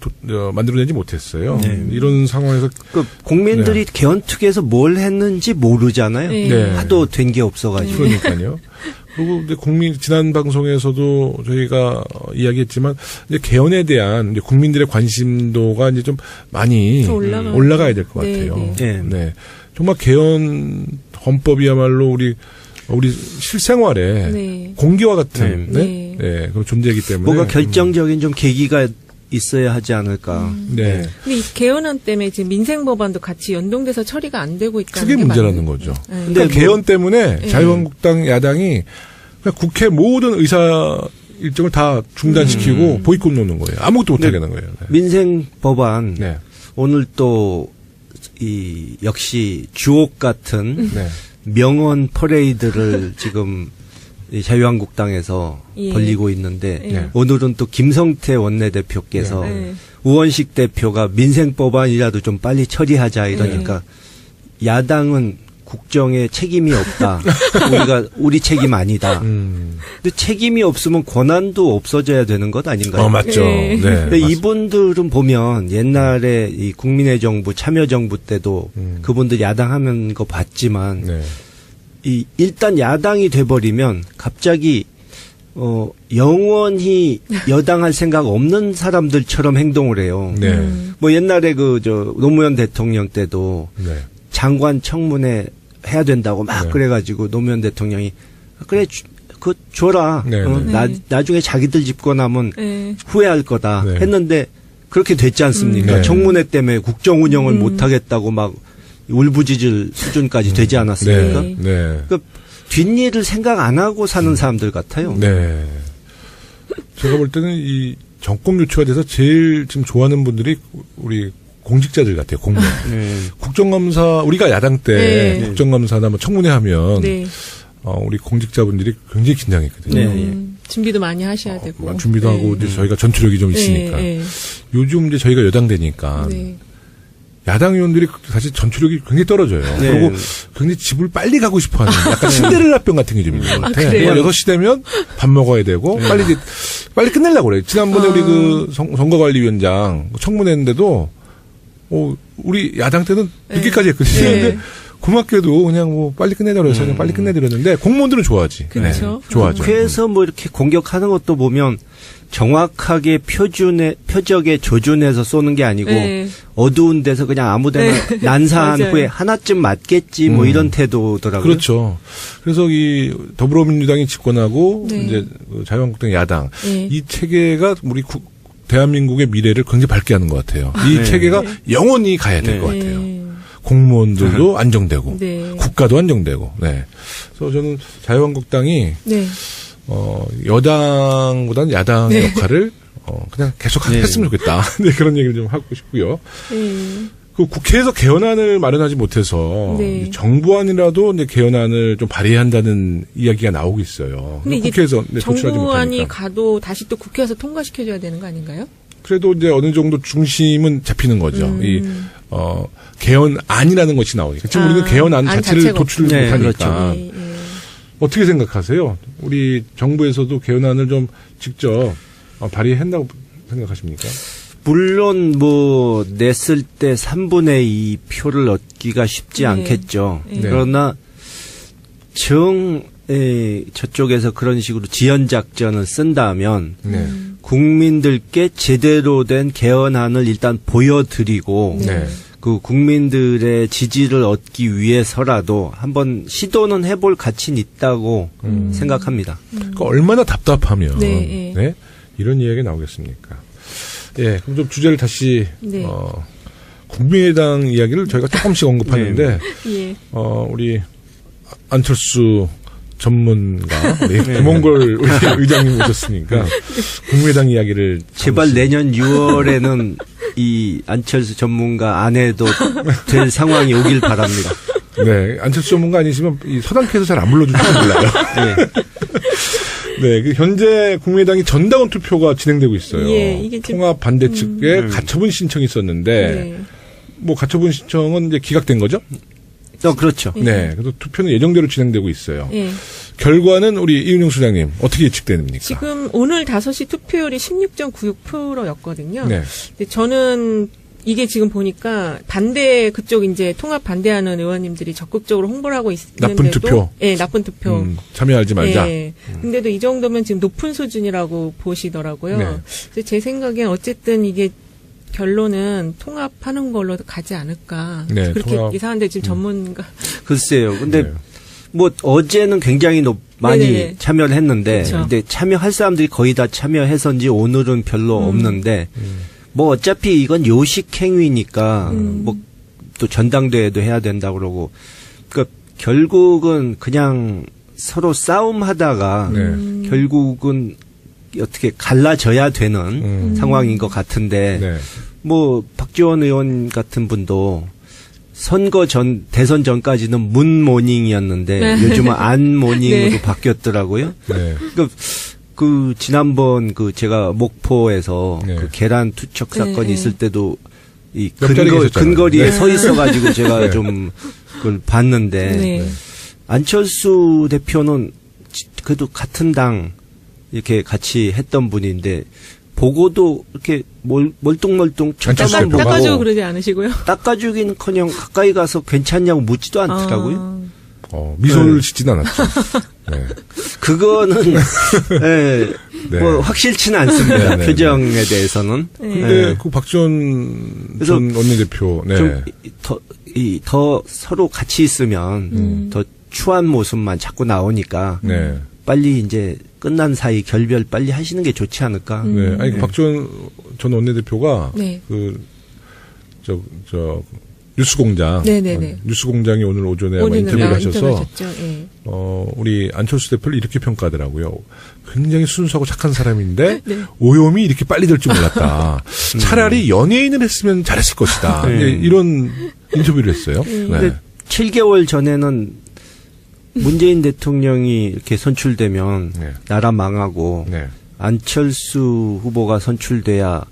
만들어내지 못했어요. 네. 이런 상황에서 그 국민들이 개헌특위에서 뭘 했는지 모르잖아요. 네. 네. 하도 된 게 없어가지고. 그러니까요. 그리고 이제 지난 방송에서도 저희가 이야기했지만 이제 개헌에 대한 이제 국민들의 관심도가 이제 좀 많이 좀 올라가야 될 것 네, 같아요. 네. 네. 정말 개헌 헌법이야말로 우리 실생활에 네. 공기와 같은 네. 네, 그런 존재이기 때문에 뭔가 결정적인 좀 계기가 있어야 하지 않을까. 네. 근데 이 개헌안 때문에 지금 민생 법안도 같이 연동돼서 처리가 안 되고 있다는 크게 게 문제라는 맞나요? 거죠. 네. 근데 그러니까 개헌 때문에 네. 자유한국당 야당이 그냥 국회 모든 의사 일정을 다 중단시키고 보이콧 놓는 거예요. 아무것도 못하게 하는 거예요. 네. 민생 법안 네. 오늘 또 이 역시 주옥 같은 네. 명언 퍼레이드를 지금 이 자유한국당에서 예. 벌리고 있는데 네. 오늘은 또 김성태 원내대표께서 네. 우원식 대표가 민생 법안이라도 좀 빨리 처리하자 이러니까 야당은 국정에 책임이 없다. 우리 책임 아니다. 근데 책임이 없으면 권한도 없어져야 되는 것 아닌가요? 맞죠. 네. 네. 근데 맞습니다. 이분들은 보면 옛날에 이 국민의 정부, 참여정부 때도 그분들 야당하는 거 봤지만 네. 일단 야당이 돼버리면 갑자기 영원히 여당할 생각 없는 사람들처럼 행동을 해요. 네. 뭐 옛날에 노무현 대통령 때도 네. 장관 청문회 해야 된다고 막 네. 그래가지고 노무현 대통령이 그래 그거 줘라. 네, 네. 나중에 자기들 집고 나면 네. 후회할 거다 네. 했는데 그렇게 됐지 않습니까? 네. 청문회 때문에 국정 운영을 못 하겠다고 막 울부짖을 수준까지 되지 않았습니까? 네. 네. 그 뒷일을 생각 안 하고 사는 사람들 같아요. 네. 제가 볼 때는 이 정권 교체가 돼서 제일 지금 좋아하는 분들이 우리 공직자들 같아요. 공무원. 네. 국정감사 우리가 야당 때 네. 국정감사나 뭐 청문회 하면 네. 우리 공직자분들이 굉장히 긴장했거든요. 네. 준비도 많이 하셔야 되고. 준비도 하고 이제 저희가 전투력이 좀 있으니까. 네. 요즘 이제 저희가 여당 되니까 네. 야당 의원들이 사실 전투력이 굉장히 떨어져요. 네. 그리고 굉장히 집을 빨리 가고 싶어하는 약간 신데렐라병 같은 게 좀 있는 것 같아요. 그래요? 6시 되면 밥 먹어야 되고 빨리 끝내려고 그래요. 지난번에 우리 그 선거관리위원장 청문회 했는데도 우리 야당 때는 늦게까지 했거든요. 네. 근데 고맙게도 그냥 뭐 빨리 끝내자고 해서 그냥 빨리 끝내드렸는데 공무원들은 좋아하지. 그렇죠. 좋아하죠. 국회에서 뭐 이렇게 공격하는 것도 보면 정확하게 표적에 조준해서 쏘는 게 아니고 네. 어두운 데서 그냥 아무데나 난사한 맞아요. 후에 하나쯤 맞겠지 뭐 이런 태도더라고요. 그렇죠. 그래서 이 더불어민주당이 집권하고 네. 이제 그 자유한국당 야당 네. 이 체계가 우리 대한민국의 미래를 굉장히 밝게 하는 것 같아요. 이 네. 체계가 영원히 가야 될 네. 것 같아요. 공무원들도 안정되고 네. 국가도 안정되고. 네. 그래서 저는 자유한국당이 네. 여당보다는 야당의 역할을 그냥 계속 네. 했으면 좋겠다. 네, 그런 얘기를 좀 하고 싶고요. 네. 그 국회에서 개헌안을 마련하지 못해서 네. 정부안이라도 이제 개헌안을 좀 발의한다는 이야기가 나오고 있어요. 근데 이게 국회에서 도출하지 정부안이 못하니까. 가도 다시 또 국회에서 통과시켜줘야 되는 거 아닌가요? 그래도 이제 어느 정도 중심은 잡히는 거죠. 이 개헌안이라는 것이 나오니까 지금 우리는 개헌안 안 자체를 자체가 도출을 네, 못하니까 그렇죠. 네, 네. 어떻게 생각하세요? 우리 정부에서도 개헌안을 좀 직접 발의한다고 생각하십니까? 물론 뭐 냈을 때 3분의 2 표를 얻기가 쉽지 네. 않겠죠. 네. 그러나 저쪽에서 그런 식으로 지연 작전을 쓴다면 네. 국민들께 제대로 된 개헌안을 일단 보여드리고 네. 그 국민들의 지지를 얻기 위해서라도 한번 시도는 해볼 가치는 있다고 생각합니다. 그러니까 얼마나 답답하면 네, 네? 이런 이야기가 나오겠습니까? 예, 그럼 좀 주제를 다시 네. 국민의당 이야기를 저희가 조금씩 언급하는데 예. 우리 안철수 전문가 우리 김홍걸 우리 의장님 오셨으니까 국민의당 이야기를 제발 내년 6월에는 이 안철수 전문가 안 해도 될 상황이 오길 바랍니다. 네, 안철수 전문가 아니시면 이 서당캐에서 잘 안 불러줄지 몰라요. 네, 그 현재 국민의당이 전당원 투표가 진행되고 있어요. 예, 이게 좀- 통합 반대 측에 가처분 신청이 있었는데 네. 뭐 가처분 신청은 이제 기각된 거죠? 그렇죠. 네, 그래서 투표는 예정대로 진행되고 있어요. 예. 결과는 우리 이은영 소장님 어떻게 예측됩니까? 지금 오늘 5시 투표율이 16.96%였거든요. 네, 근데 저는 이게 지금 보니까 반대 그쪽 이제 통합 반대하는 의원님들이 적극적으로 홍보를 하고 있는데도 나쁜 투표. 예, 나쁜 투표. 참여하지 말자. 예. 근데도 이 정도면 지금 높은 수준이라고 보시더라고요. 네. 그래서 제 생각엔 어쨌든 이게 결론은 통합하는 걸로 가지 않을까. 네, 그렇게 통합. 이상한데 지금 전문가 글쎄요. 근데 네. 뭐 어제는 굉장히 많이 네네네. 참여를 했는데 그렇죠. 근데 참여할 사람들이 거의 다 참여해서인지 오늘은 별로 없는데 뭐 어차피 이건 요식 행위니까 뭐 또 전당대회도 해야 된다 그러고 그러니까 결국은 그냥 서로 싸움하다가 네. 결국은 어떻게 갈라져야 되는 상황인 것 같은데 네. 뭐 박지원 의원 같은 분도 선거 전 대선 전까지는 문모닝이었는데 네. 요즘은 안모닝으로 네. 바뀌었더라고요. 네. 그 지난번 그 제가 목포에서 네. 그 계란 투척 네, 사건이 네. 있을 때도 이 옆자리에 계셨잖아요. 근거리에 네. 서 있어가지고 제가 네. 좀 그걸 봤는데 네. 안철수 대표는 그래도 같은 당 이렇게 같이 했던 분인데 보고도 이렇게 멀뚱멀뚱 안철수 쳐다만 대표가? 닦아주고 보고 그러지 않으시고요? 닦아주기는커녕 가까이 가서 괜찮냐고 묻지도 않더라고요. 미소를 네. 짓진 않았죠. 네. 그거는 예, 네. 뭐 확실치는 않습니다. 네, 네, 표정에 대해서는. 네. 근데 그 박지원 그래서 전 원내대표, 네. 좀 더 더 서로 같이 있으면 더 추한 모습만 자꾸 나오니까 네. 빨리 이제 끝난 사이 결별 빨리 하시는 게 좋지 않을까. 네. 아니, 박지원 전 원내대표가 네. 뉴스공장. 네네네. 뉴스공장이 오늘 오전에 아마 인터뷰를 하셔서, 예. 우리 안철수 대표를 이렇게 평가하더라고요. 굉장히 순수하고 착한 사람인데, 네. 오염이 이렇게 빨리 될 줄 몰랐다. 차라리 연예인을 했으면 잘했을 것이다. 네. 이런 인터뷰를 했어요. 네. 근데 7개월 전에는 문재인 대통령이 이렇게 선출되면 네. 나라 망하고 네. 안철수 후보가 선출돼야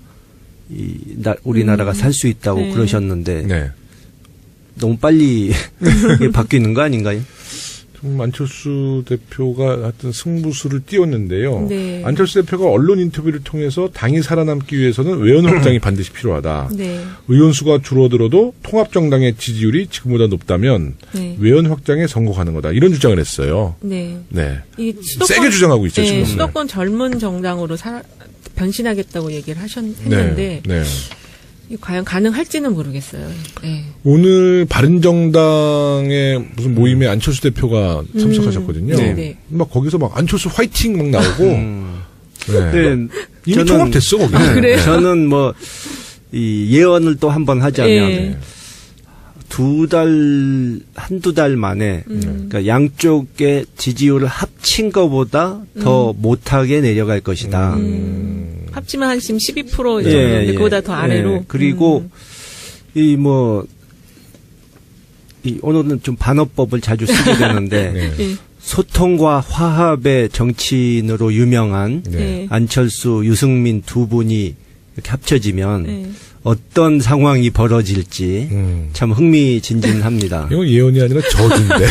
우리나라가 살 수 있다고 네. 그러셨는데 네. 너무 빨리 이게 바뀌는 거 아닌가요? 좀 안철수 대표가 하여튼 승부수를 띄웠는데요. 네. 안철수 대표가 언론 인터뷰를 통해서 당이 살아남기 위해서는 외연 확장이 반드시 필요하다. 네. 의원 수가 줄어들어도 통합정당의 지지율이 지금보다 높다면 네. 외연 확장에 성공하는 거다. 이런 주장을 했어요. 네. 네. 이 세게 주장하고 있죠, 지금. 수도권 젊은 정당으로 변신하겠다고 얘기를 했는데 네. 과연 가능할지는 모르겠어요. 네. 오늘 바른정당의 무슨 모임에 안철수 대표가 참석하셨거든요. 네. 막 거기서 막 안철수 화이팅 막 나오고. 네. 네. 이미 통합됐어, 거기. 아, 그래요? 저는 이 예언을 또 한번 하자면 네. 한두 달 만에 그러니까 양쪽의 지지율을 합친 것보다 더 못하게 내려갈 것이다. 합치면 한 지금 12% 정도, 예, 예. 그보다 더 아래로. 예. 그리고 오늘은 좀 반어법을 자주 쓰게 되는데 네. 예. 소통과 화합의 정치인으로 유명한 네. 안철수, 유승민 두 분이 이렇게 합쳐지면 네. 어떤 상황이 벌어질지 참 흥미진진합니다. 이건 예언이 아니라 저주인데.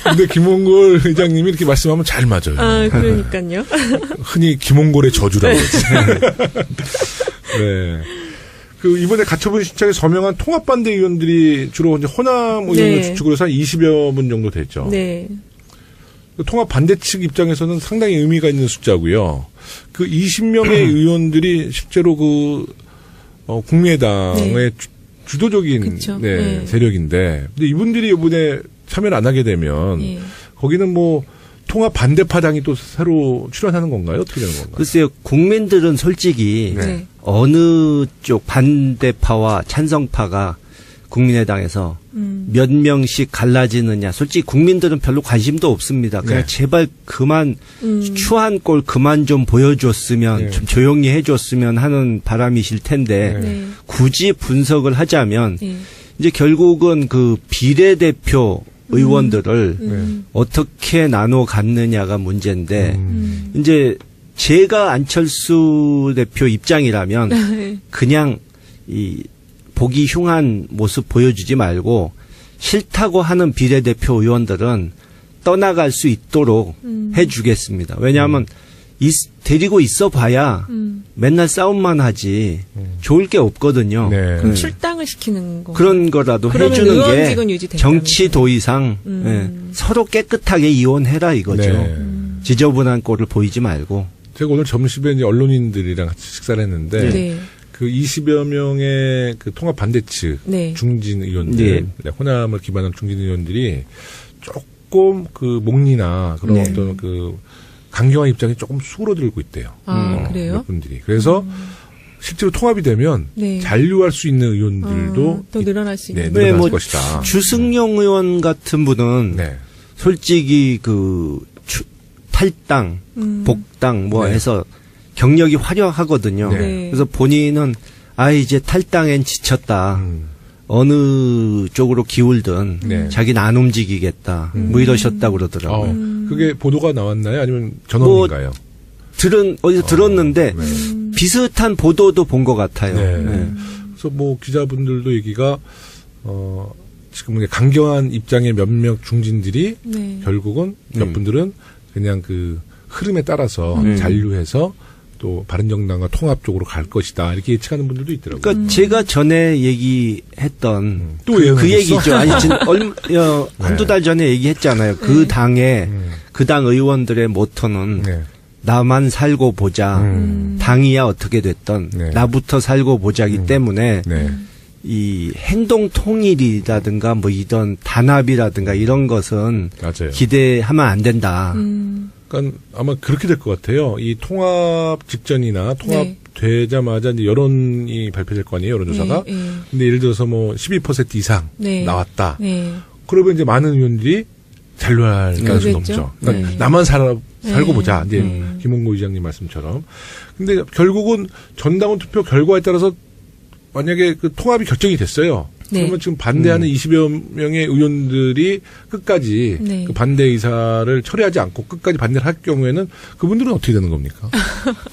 근데 김홍걸 회장님이 이렇게 말씀하면 잘 맞아요. 아, 그러니까요. 흔히 김홍걸의 저주라고 하지. 네. 이번에 가처분 신청에 서명한 통합반대 의원들이 주로 이제 호남 의원을 네. 주축으로 해서 한 20여 분 정도 됐죠. 네. 통합 반대 측 입장에서는 상당히 의미가 있는 숫자고요. 20명의 의원들이 실제로 국민의당의 네. 주도적인 그쵸. 네, 네. 세력인데, 근데 이분들이 이번에 참여를 안 하게 되면 예. 거기는 통합 반대파당이 또 새로 출연하는 건가요? 어떻게 되는 건가요? 글쎄요, 국민들은 솔직히 네. 어느 쪽 반대파와 찬성파가 국민의당에서 몇 명씩 갈라지느냐. 솔직히 국민들은 별로 관심도 없습니다. 그냥 네. 제발 그만 추한 꼴 그만 좀 보여줬으면 네. 좀 조용히 해줬으면 하는 바람이실 텐데 네. 굳이 분석을 하자면 네. 이제 결국은 비례대표 의원들을 어떻게 나눠 갖느냐가 문제인데 이제 제가 안철수 대표 입장이라면 그냥 보기 흉한 모습 보여주지 말고 싫다고 하는 비례대표 의원들은 떠나갈 수 있도록 해주겠습니다. 왜냐하면 데리고 있어 봐야 맨날 싸움만 하지 좋을 게 없거든요. 네. 그럼 출당을 시키는 거. 그런 거라도 그러면 해주는 의원직은 게 유지된다면서요? 정치 도의상 서로 깨끗하게 이혼해라 이거죠. 네. 지저분한 꼴을 보이지 말고. 제가 오늘 점심에 이제 언론인들이랑 같이 식사를 했는데 네. 20여 명의 통합 반대 측 네. 중진 의원들, 호남을 기반한 중진 의원들이 조금 목리나 그런 네. 어떤 강경한 입장이 조금 수그러들고 있대요. 아, 그래요? 몇 분들이. 그래서 실제로 통합이 되면 네. 잔류할 수 있는 의원들도 또 늘어날 수 있는. 늘어날 것이다. 주승용 의원 같은 분은 네. 솔직히 탈당, 복당 네. 해서 경력이 화려하거든요. 네. 그래서 본인은 이제 탈당엔 지쳤다. 어느 쪽으로 기울든 네. 자기는 안 움직이겠다. 이러셨다고 그러더라고요. 그게 보도가 나왔나요? 아니면 전원인가요? 어디서 들었는데 네. 비슷한 보도도 본 것 같아요. 네. 네. 그래서 기자분들도 얘기가 지금 강경한 입장의 몇몇 중진들이 네. 결국은 몇 분들은 그냥 흐름에 따라서 잔류해서 또 바른정당과 통합 쪽으로 갈 것이다 이렇게 예측하는 분들도 있더라고요. 그러니까 제가 전에 얘기했던 또 그 예언했어? 얘기죠. 아니 한두 달 전에 얘기했잖아요. 그 당의 그 당 의원들의 모토는 네. 나만 살고 보자. 당이야 어떻게 됐던 네. 나부터 살고 보자기 때문에 네. 이 행동 통일이라든가 뭐 이런 단합이라든가 이런 것은 맞아요. 기대하면 안 된다. 그러니까 아마 그렇게 될 것 같아요. 이 통합 직전이나 통합 네. 되자마자 이제 여론이 발표될 거 아니에요, 여론조사가. 네, 네. 근데 예를 들어서 뭐 12% 이상 네. 나왔다. 네. 그러면 이제 많은 의원들이 잔류할 가능성이 그러겠죠. 높죠. 그러니까 네. 나만 살고 네. 보자. 이제 김홍고 의장님 말씀처럼. 근데 결국은 전당원 투표 결과에 따라서 만약에 그 통합이 결정이 됐어요. 네. 그러면 지금 반대하는 20여 명의 의원들이 끝까지 네. 그 반대 의사를 처리하지 않고 끝까지 반대를 할 경우에는 그분들은 어떻게 되는 겁니까?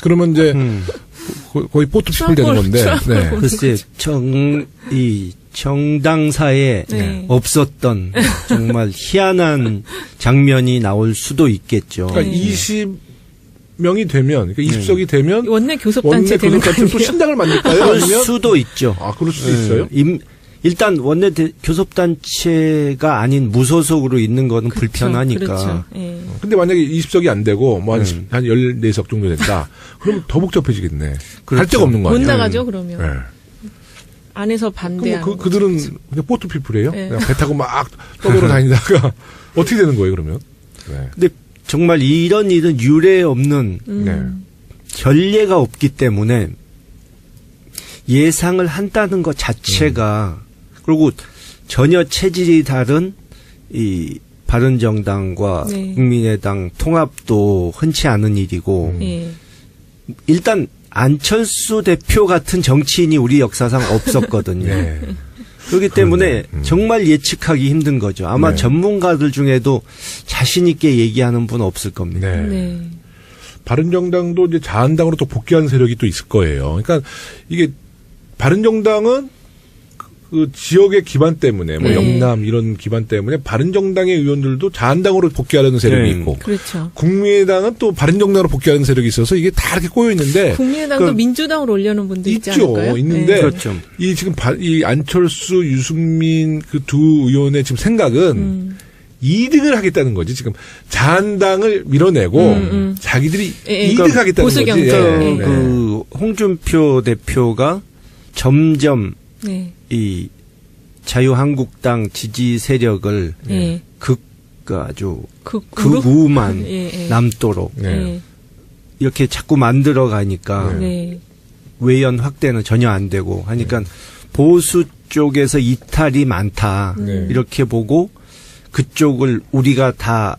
그러면 이제 거의 포트피플 되는 건데. 네. 글쎄, 이 정당사에 네. 없었던 정말 희한한 장면이 나올 수도 있겠죠. 그러니까 20명이 되면, 그러니까 20석이 되면 원내 교섭단체 되는 거 교섭단체로 또 아니에요? 신당을 만들까요? 그럴 아니면 수도 있죠. 아, 그럴 수도 있어요? 일단 원내 교섭단체가 아닌 무소속으로 있는 거는 불편하니까. 그렇죠. 예. 근데 만약에 20석이 안 되고 뭐 한 14석 정도 된다. 그러면 더 복잡해지겠네. 할 그렇죠. 데가 없는 거 못 아니야? 나가죠, 그러면. 네. 안에서 그럼 반대하는 뭐 그들은 그냥 포트피플이에요? 네. 그냥 배 타고 막 떠돌아다니다가 어떻게 되는 거예요, 그러면? 네. 근데 정말 이런 일은 유례 없는 네. 전례가 없기 때문에 예상을 한다는 것 자체가 그리고 전혀 체질이 다른 이 바른정당과 네. 국민의당 통합도 흔치 않은 일이고 예. 일단 안철수 대표 같은 정치인이 우리 역사상 없었거든요. 네. 그렇기 때문에 정말 예측하기 힘든 거죠. 아마 네. 전문가들 중에도 자신 있게 얘기하는 분 없을 겁니다. 네. 네. 바른정당도 이제 자한당으로 또 복귀하는 세력이 또 있을 거예요. 그러니까 이게 바른정당은 그 지역의 기반 때문에 뭐 네. 영남 이런 기반 때문에 바른정당의 의원들도 자한당으로 복귀하려는 세력이 네. 있고 그렇죠. 국민의당은 또 바른정당으로 복귀하는 세력이 있어서 이게 다 이렇게 꼬여 있는데 국민의당도 그 민주당으로 올려놓은 분도 있지 있죠. 않을까요? 있는데 네. 그렇죠. 이 지금 이 안철수, 유승민 그 두 의원의 지금 생각은 2등을 하겠다는 거지. 지금 자한당을 밀어내고 자기들이 예, 예. 이득하겠다는 보수 거지. 경제. 예. 네. 그 홍준표 대표가 점점 네. 이 자유한국당 지지 세력을 예. 아주 극우로? 극우만 예, 예. 남도록 네. 예. 이렇게 자꾸 만들어 가니까 네. 외연 확대는 전혀 안 되고 하니까 보수 쪽에서 이탈이 많다 네. 이렇게 보고 그쪽을 우리가 다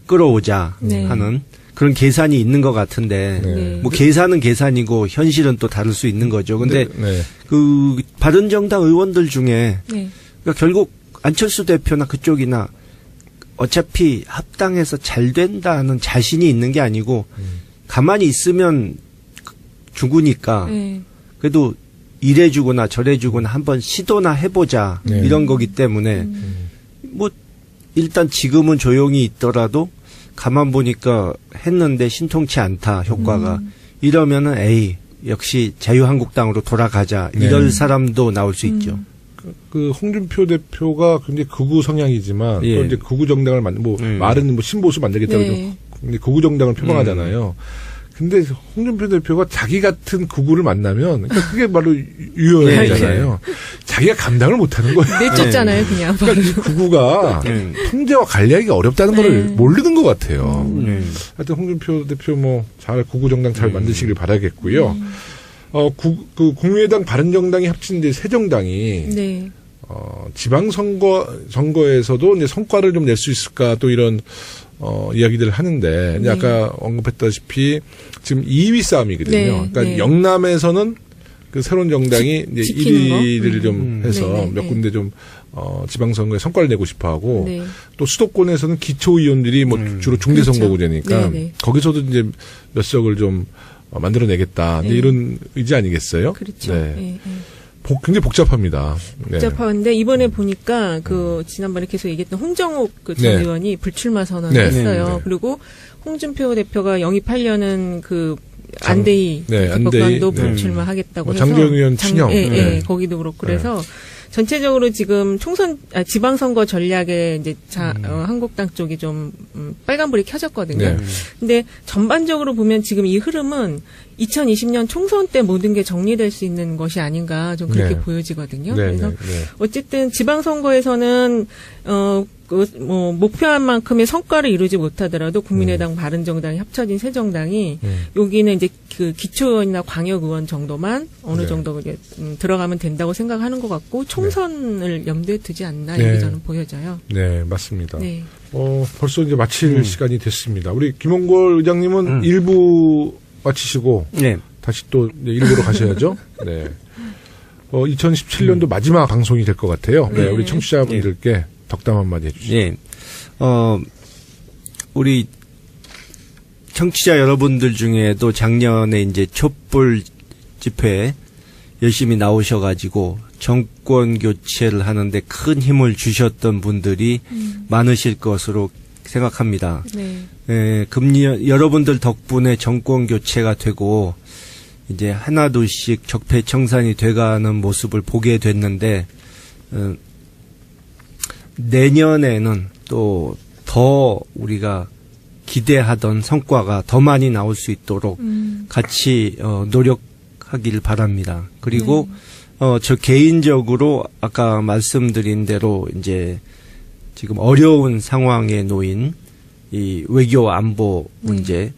끌어오자 네. 하는 그런 계산이 있는 것 같은데 네. 뭐 계산은 계산이고 현실은 또 다를 수 있는 거죠. 근데 네. 그 바른정당 의원들 중에 네. 그러니까 결국 안철수 대표나 그쪽이나 어차피 합당해서 잘 된다는 자신이 있는 게 아니고 가만히 있으면 죽으니까 네. 그래도 이래주거나 저래주거나 한번 시도나 해보자 네. 이런 거기 때문에 뭐 일단 지금은 조용히 있더라도 가만 보니까 했는데 신통치 않다 효과가 이러면은 에이 역시 자유한국당으로 돌아가자 네. 이럴 사람도 나올 수 있죠. 그 홍준표 대표가 굉장히 극우 성향이지만 예. 또 이제 극우 정당을 말은 뭐 신보수 만들겠다고 네. 근데 극우 정당을 표방하잖아요. 근데 홍준표 대표가 자기 같은 극우를 만나면 그러니까 그게 바로 유효잖아요. 자기가 감당을 못하는 거예요. 내쫓잖아요, 그냥. 그러니까 이 극우가 네. 통제와 관리하기가 어렵다는 거를 모르는 것 같아요. 하여튼 홍준표 대표 뭐 잘 극우 정당 잘 만드시길 바라겠고요. 그 국민의당 바른정당이 합친 이제 새 정당이 네. 지방선거에서도 이제 성과를 좀 낼 수 있을까 또 이런 이야기들을 하는데 이제 네. 아까 언급했다시피 지금 2위 싸움이거든요. 네, 그러니까 네. 영남에서는 그 새로운 정당이 이제 지키는 거? 1위를 좀 해서 네, 네, 몇 네. 군데 좀 지방선거에 성과를 내고 싶어하고 네. 또 수도권에서는 기초의원들이 뭐 주로 중대선거구제니까 그렇죠. 네, 네. 거기서도 이제 몇 석을 좀 만들어내겠다 이제 네. 이런 의지 아니겠어요? 그렇죠. 네. 예, 예. 굉장히 복잡합니다. 네. 복잡한데 이번에 보니까 그 지난번에 계속 얘기했던 홍정욱 그 전 네. 의원이 불출마 선언을 네. 했어요. 네. 그리고 홍준표 대표가 영입하려는 그 안대희 네, 대법관도 안대희, 네. 불출마하겠다고 뭐 해서 장재영 의원 친형. 예, 네. 예, 거기도 그렇고 그래서 전체적으로 지금 지방선거 전략에 이제 한국당 쪽이 좀 빨간불이 켜졌거든요. 네. 근데 전반적으로 보면 지금 이 흐름은 2020년 총선 때 모든 게 정리될 수 있는 것이 아닌가 좀 그렇게 네. 보여지거든요. 네, 그래서 네, 네. 어쨌든 지방선거에서는 목표한 만큼의 성과를 이루지 못하더라도 국민의당, 바른정당이 합쳐진 새 정당이 여기는 이제 그 기초의원이나 광역의원 정도만 어느 네. 정도 이제 들어가면 된다고 생각하는 것 같고 총선을 염두에 두지 않나 네. 이렇게 저는 보여져요. 네, 맞습니다. 네. 벌써 이제 마칠 시간이 됐습니다. 우리 김홍걸 의장님은 1부 마치시고 네. 다시 또 이제 1부로 가셔야죠. 네. 2017년도 마지막 방송이 될 것 같아요. 네, 우리 청취자분들께 덕담 한마디 해주시죠. 네. 우리 청취자 여러분들 중에도 작년에 이제 촛불 집회에 열심히 나오셔가지고 정권 교체를 하는데 큰 힘을 주셨던 분들이 많으실 것으로 생각합니다. 네. 여러분들 덕분에 정권 교체가 되고 이제 하나둘씩 적폐청산이 돼가는 모습을 보게 됐는데 내년에는 또 더 우리가 기대하던 성과가 더 많이 나올 수 있도록 같이 노력하길 바랍니다. 그리고 저 개인적으로 아까 말씀드린 대로 이제 지금 어려운 상황에 놓인 이 외교 안보 문제,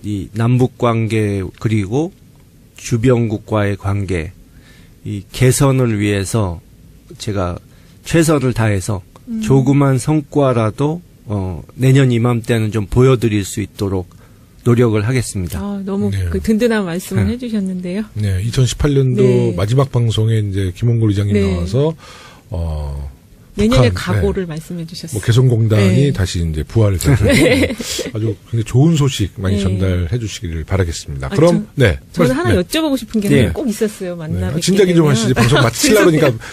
이 남북 관계 그리고 주변국과의 관계 이 개선을 위해서 제가 최선을 다해서 조그만 성과라도 내년 이맘때는 좀 보여드릴 수 있도록 노력을 하겠습니다. 너무 네. 그 든든한 말씀을 해주셨는데요. 네, 2018년도 네. 마지막 방송에 이제 김홍걸 의장님 네. 나와서 내년에 북한, 각오를 말씀해 주셨어요. 개성공단이 네. 다시 이제 부활을 해서 아주 굉장히 좋은 소식 많이 네. 전달해 주시기를 바라겠습니다. 그럼 네. 저는 하나 네. 여쭤보고 싶은 게 네. 하나 꼭 있었어요. 만나 뵙게 진작에 좀 되면. 하시지 방송 마치려고 그러니까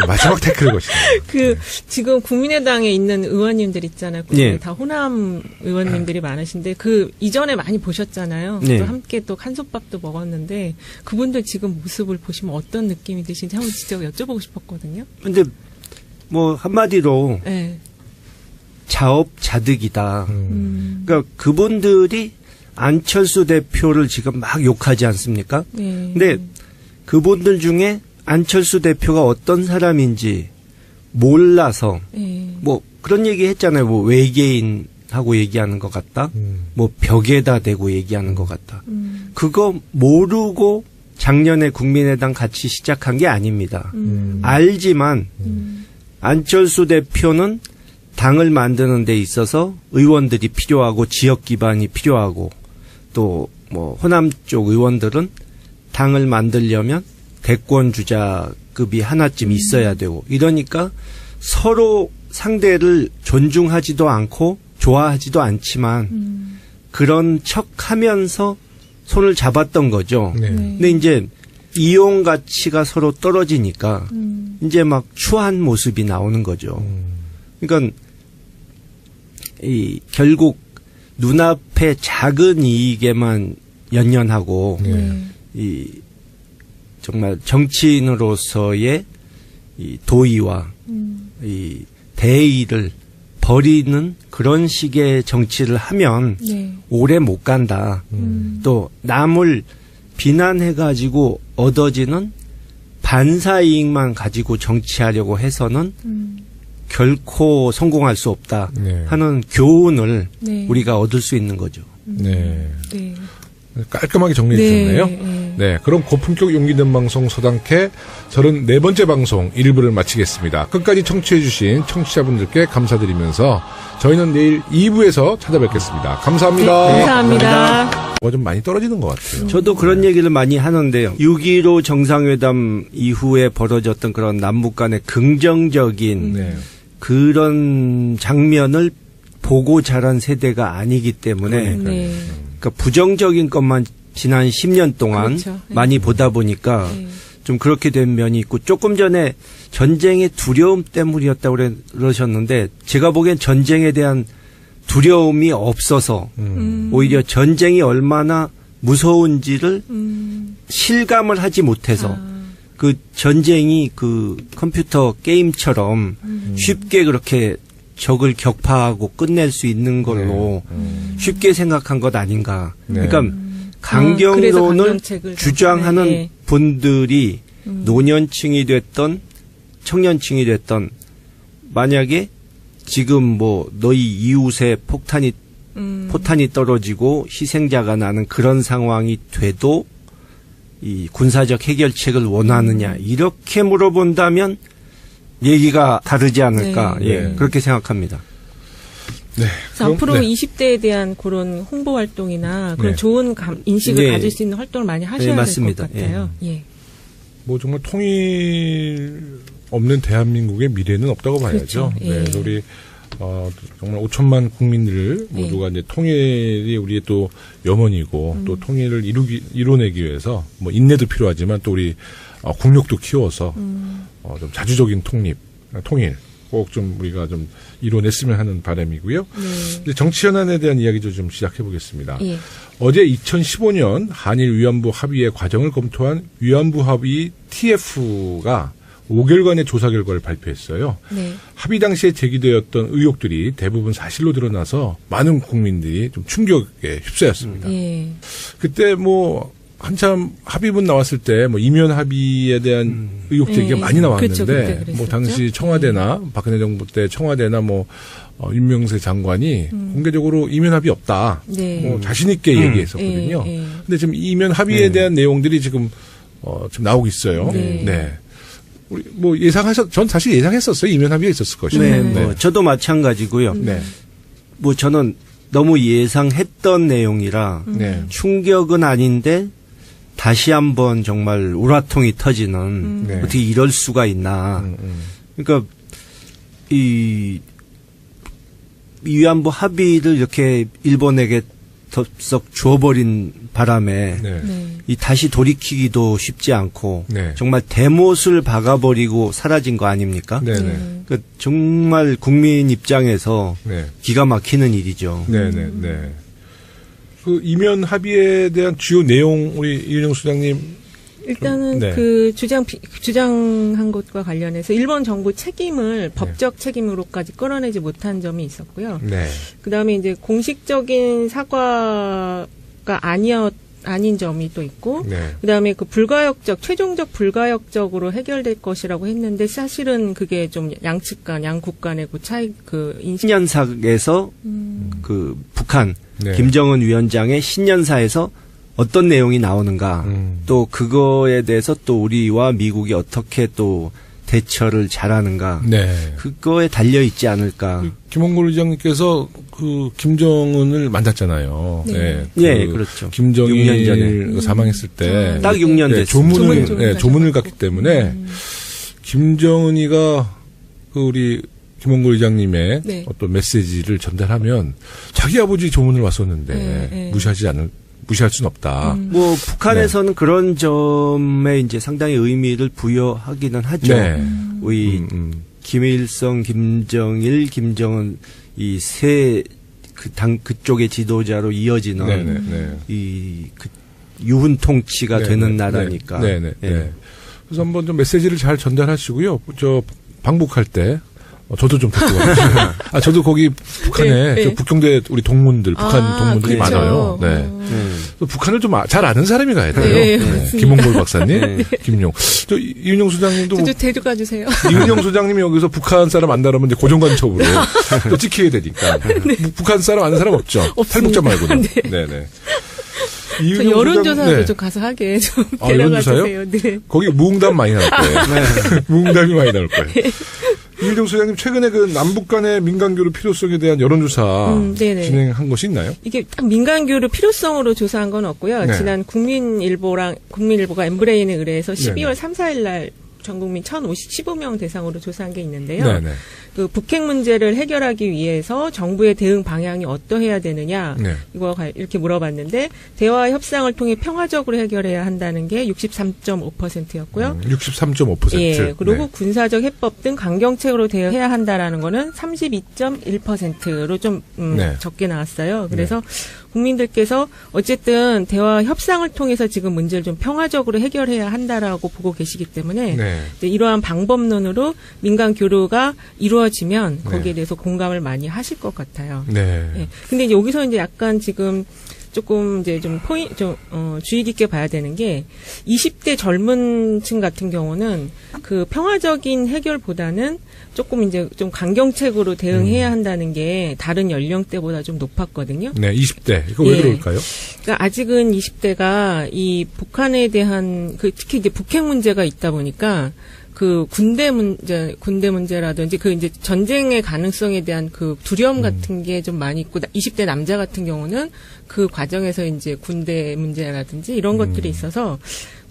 마지막 태클을 거시네요. 지금 국민의당에 있는 의원님들 있잖아요. 네. 다 호남 의원님들이 많으신데 그 이전에 많이 보셨잖아요. 네. 또 함께 또 한솥밥도 먹었는데 그분들 지금 모습을 보시면 어떤 느낌이 드신지 한번 진짜 여쭤보고 싶었거든요. 근데 뭐 한마디로 네. 자업자득이다. 그러니까 그분들이 안철수 대표를 지금 막 욕하지 않습니까? 네. 근데 그분들 중에 안철수 대표가 어떤 사람인지 몰라서 네. 뭐 그런 얘기 했잖아요. 뭐 외계인하고 얘기하는 것 같다. 뭐 벽에다 대고 얘기하는 것 같다. 그거 모르고 작년에 국민의당 같이 시작한 게 아닙니다. 알지만 안철수 대표는 당을 만드는 데 있어서 의원들이 필요하고 지역 기반이 필요하고 또 뭐 호남 쪽 의원들은 당을 만들려면 대권 주자급이 하나쯤 있어야 되고 이러니까 서로 상대를 존중하지도 않고 좋아하지도 않지만 그런 척하면서 손을 잡았던 거죠. 네. 근데 이제 이용 가치가 서로 떨어지니까 이제 막 추한 모습이 나오는 거죠. 그러니까 이 결국 눈앞의 작은 이익에만 연연하고 이 정말 정치인으로서의 이 도의와 이 대의를 버리는 그런 식의 정치를 하면 오래 못 간다. 또 남을 비난해가지고 얻어지는 반사이익만 가지고 정치하려고 해서는 결코 성공할 수 없다 하는 교훈을 우리가 얻을 수 있는 거죠. 네. 네. 깔끔하게 정리해 주셨네요. 네, 그럼 고품격 용기 있는 방송 서당캐 34번째 방송 1부를 마치겠습니다. 끝까지 청취해 주신 청취자분들께 감사드리면서 저희는 내일 2부에서 찾아뵙겠습니다. 감사합니다. 네, 감사합니다. 좀 많이 떨어지는 것 같아요. 저도 그런 얘기를 많이 하는데요. 6.15 정상회담 이후에 벌어졌던 그런 남북 간의 긍정적인 그런 장면을 보고 자란 세대가 아니기 때문에 그러니까 부정적인 것만 지난 10년 동안 그렇죠. 많이 보다 보니까 좀 그렇게 된 면이 있고 조금 전에 전쟁의 두려움 때문이었다고 그러셨는데 제가 보기엔 전쟁에 대한 두려움이 없어서 오히려 전쟁이 얼마나 무서운지를 실감을 하지 못해서 그 전쟁이 그 컴퓨터 게임처럼 쉽게 그렇게 적을 격파하고 끝낼 수 있는 걸로 쉽게 생각한 것 아닌가. 네. 그러니까 그래서 강경론을 강경책을 주장하는 네. 분들이 노년층이 됐던 청년층이 됐던 만약에 지금 뭐 너희 이웃에 포탄이 떨어지고 희생자가 나는 그런 상황이 돼도 이 군사적 해결책을 원하느냐 이렇게 물어본다면 얘기가 다르지 않을까. 네. 예, 네. 그렇게 생각합니다. 네. 그래서 앞으로 20대에 대한 그런 홍보 활동이나 그런 네. 좋은 인식을 네. 가질 수 있는 활동을 많이 하셔야 네, 될 것 맞습니다. 같아요. 예. 뭐 정말 통일 없는 대한민국의 미래는 없다고 봐야죠. 그렇죠. 예. 네, 우리 정말 5천만 국민들 모두가 이제 통일이 우리의 또 염원이고 또 통일을 이뤄내기 위해서 뭐 인내도 필요하지만 또 우리 국력도 키워서 좀 자주적인 통일 꼭 좀 우리가 좀 이뤄냈으면 하는 바람이고요. 네. 이제 정치 현안에 대한 이야기도 좀 시작해 보겠습니다. 예. 어제 2015년 한일 위안부 합의의 과정을 검토한 위안부 합의 TF가 5개월간의 조사 결과를 발표했어요. 네. 합의 당시에 제기되었던 의혹들이 대부분 사실로 드러나서 많은 국민들이 좀 충격에 휩싸였습니다. 예. 그때 뭐 한참 합의문 나왔을 때 뭐 이면 합의에 대한 의혹 제기가 예, 많이 나왔는데 그렇죠, 그때 그랬었죠. 뭐 당시 청와대나 박근혜 정부 때 청와대나 뭐 윤명세 장관이 공개적으로 이면 합의 없다. 네. 뭐 자신 있게 얘기했었거든요. 예, 예. 근데 지금 이면 합의에 대한 내용들이 지금 나오고 있어요. 네. 우리 뭐 전 사실 예상했었어요. 이면 합의가 있었을 것이다. 네, 뭐 저도 마찬가지고요. 네. 뭐 저는 너무 예상했던 내용이라 네. 충격은 아닌데 다시 한번 정말 우라통이 터지는 네. 어떻게 이럴 수가 있나. 그러니까 이 위안부 합의를 이렇게 일본에게 덥석 줘버린 바람에 네. 네. 이 다시 돌이키기도 쉽지 않고 네. 정말 대못을 박아버리고 사라진 거 아닙니까? 네. 네. 그러니까 정말 국민 입장에서 네. 기가 막히는 일이죠. 네. 네. 네. 그 이면 합의에 대한 주요 내용 우리 이윤영 소장님 일단은 네. 그 주장한 것과 관련해서 일본 정부 책임을 법적 책임으로까지 끌어내지 못한 점이 있었고요. 네. 그다음에 이제 공식적인 사과가 아닌 점이 또 있고, 네. 그다음에 그 최종적 불가역적으로 해결될 것이라고 했는데 사실은 그게 좀 양국 간의 그 차이, 그 인식. 신년사에서 그 북한 네. 김정은 위원장의 신년사에서 어떤 내용이 나오는가 또 그거에 대해서 또 우리와 미국이 어떻게 또 대처를 잘하는가 네. 그거에 달려 있지 않을까. 김홍걸 의장님께서 그 김정은을 만났잖아요. 네. 예, 그렇죠. 6년 김정일 전에. 사망했을 때 딱 6년 네, 됐어요. 조문을 갔기 때문에 김정은이가 그 우리 김홍걸 의장님의 네. 어떤 메시지를 전달하면 자기 아버지 조문을 왔었는데 네. 무시할 수는 없다. 뭐 북한에서는 그런 점에 이제 상당히 의미를 부여하기는 하죠. 네. 우리 김일성, 김정일, 김정은 이 세 그쪽의 지도자로 이어지는 네, 네, 네. 그 유훈 통치가 네, 되는 네, 나라니까. 네, 네, 네. 예. 그래서 한번 좀 메시지를 잘 전달하시고요. 저 방북할 때 저도 좀 듣고 가요. 저도 거기 북한에 네, 네. 저 북경대 우리 동문들, 북한 동문들이 그렇죠. 많아요. 네. 또 북한을 좀 잘 아는 사람이 가야 돼요. 네, 네. 맞습니다. 김홍걸 박사님, 김용. 저 이윤영 소장님도 저도 데려가 주세요. 이윤영 소장님이 여기서 북한 사람 만나려면 이제 고정관첩으로 또 찍히게 되니까. 북한 사람 아는 사람 없죠. 없습니다. 탈북자 말고는. 네. 네, 네. 저 이윤영 여론조사도 소장- 네. 좀 가서 하게 좀 아, 데려가 여론조사요? 주세요. 네. 거기 무응답 많이 나올 거예요. 무응답이 많이 나올 거예요. 이윤정 소장님 최근에 그 남북 간의 민간교류 필요성에 대한 여론조사 네네. 진행한 것이 있나요? 이게 딱 민간교류 필요성으로 조사한 건 없고요. 네. 지난 국민일보가 엠브레인에 의뢰해서 12월 네네. 3, 4일 날 전 국민 1,015명 대상으로 조사한 게 있는데요. 네네. 그 북핵 문제를 해결하기 위해서 정부의 대응 방향이 어떠해야 되느냐 네. 이렇게 물어봤는데 대화 협상을 통해 평화적으로 해결해야 한다는 게 63.5%였고요. 63.5%. 예, 그리고 네. 군사적 해법 등 강경책으로 대응해야 한다라는 거는 32.1%로 좀 네. 적게 나왔어요. 그래서 국민들께서 어쨌든 대화 협상을 통해서 지금 문제를 좀 평화적으로 해결해야 한다라고 보고 계시기 때문에 네. 이제 이러한 방법론으로 민간 교류가 이루어지면 네. 거기에 대해서 공감을 많이 하실 것 같아요. 네. 예. 근데 이제 여기서 이제 약간 지금 조금 이제 좀 주의 깊게 봐야 되는 게 20대 젊은 층 같은 경우는 그 평화적인 해결보다는 조금 이제 좀 강경책으로 대응해야 한다는 게 다른 연령대보다 좀 높았거든요. 네, 20대. 이거 왜 예. 그럴까요? 그러니까 아직은 20대가 이 북한에 대한 특히 이제 북핵 문제가 있다 보니까 그 군대 문제라든지 그 이제 전쟁의 가능성에 대한 그 두려움 같은 게 좀 많이 있고 20대 남자 같은 경우는 그 과정에서 이제 군대 문제라든지 이런 것들이 있어서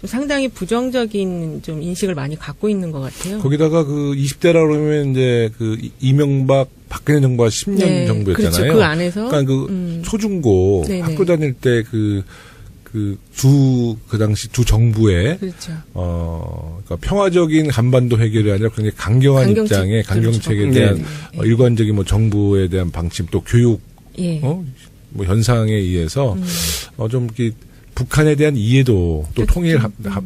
좀 상당히 부정적인 좀 인식을 많이 갖고 있는 것 같아요. 거기다가 그 20대라 그러면 이제 그 이명박 박근혜 정부가 10년 네, 정부였잖아요. 그렇죠. 그 안에서 그러니까 그 초중고 네네. 학교 다닐 때 그 당시 두 정부의 그렇죠. 그러니까 평화적인 한반도 해결이 아니라 굉장히 강경한 강경책, 입장에 강경책에 그렇죠. 대한 네. 일관적인 뭐 정부에 대한 방침 또 교육 예. 뭐 현상에 의해서 좀 이렇게 북한에 대한 이해도 또 통일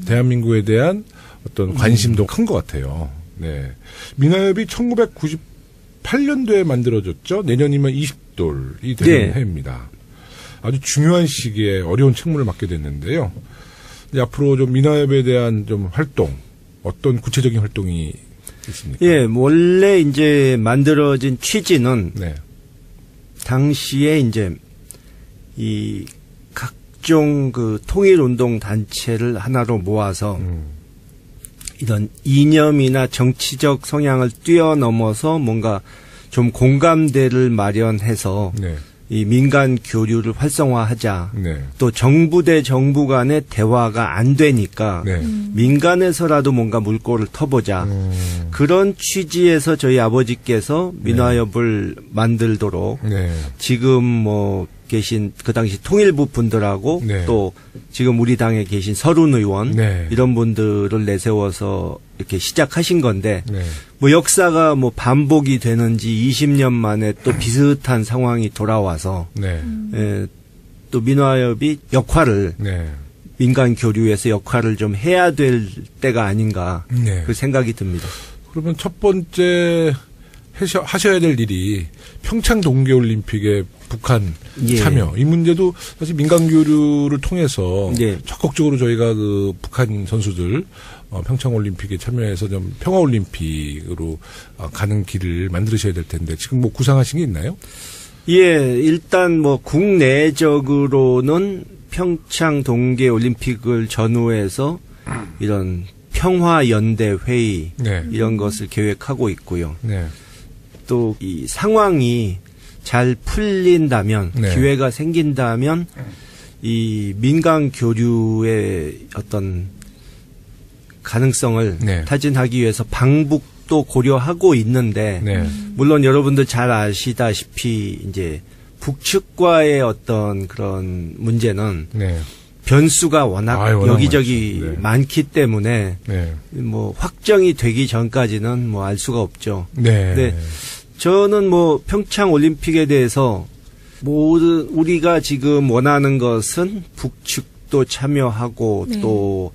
대한민국에 대한 어떤 관심도 큰 것 같아요. 네. 민화협이 1998년도에 만들어졌죠. 내년이면 20돌이 되는 네. 해입니다. 아주 중요한 시기에 어려운 책무를 맡게 됐는데요. 이제 앞으로 좀 민화협에 대한 좀 활동, 어떤 구체적인 활동이 있습니까? 예, 원래 이제 만들어진 취지는 네. 당시에 이제 이 각종 그 통일운동 단체를 하나로 모아서 이런 이념이나 정치적 성향을 뛰어넘어서 뭔가 좀 공감대를 마련해서 네. 이 민간 교류를 활성화하자. 네. 또 정부 대 정부 간의 대화가 안 되니까 네. 민간에서라도 뭔가 물꼬를 터보자. 그런 취지에서 저희 아버지께서 민화협을 만들도록 네. 지금 뭐 계신 그 당시 통일부 분들하고 네. 또 지금 우리 당에 계신 서른 의원 네. 이런 분들을 내세워서 이렇게 시작하신 건데 네. 뭐 역사가 뭐 반복이 되는지 20년 만에 또 비슷한 상황이 돌아와서 네. 또 민화협이 역할을 네. 민간 교류에서 역할을 좀 해야 될 때가 아닌가 네. 그 생각이 듭니다. 그러면 첫 번째 하셔야 될 일이 평창 동계올림픽에 북한 예. 참여. 이 문제도 사실 민간 교류를 통해서 예. 적극적으로 저희가 그 북한 선수들 평창 올림픽에 참여해서 좀 평화 올림픽으로 가는 길을 만드셔야 될 텐데 지금 뭐 구상하신 게 있나요? 예, 일단 뭐 국내적으로는 평창 동계올림픽을 전후해서 이런 평화연대 회의 네. 이런 것을 계획하고 있고요. 네. 또 이 상황이 잘 풀린다면 네. 기회가 생긴다면 이 민간 교류의 어떤 가능성을 네. 타진하기 위해서 방북도 고려하고 있는데 네. 물론 여러분들 잘 아시다시피 이제 북측과의 어떤 그런 문제는 네. 변수가 워낙 워낙 여기저기 많죠. 네. 많기 때문에 네. 뭐 확정이 되기 전까지는 뭐 알 수가 없죠. 네. 네. 저는 뭐 평창 올림픽에 대해서 모든 우리가 지금 원하는 것은 북측도 참여하고 네. 또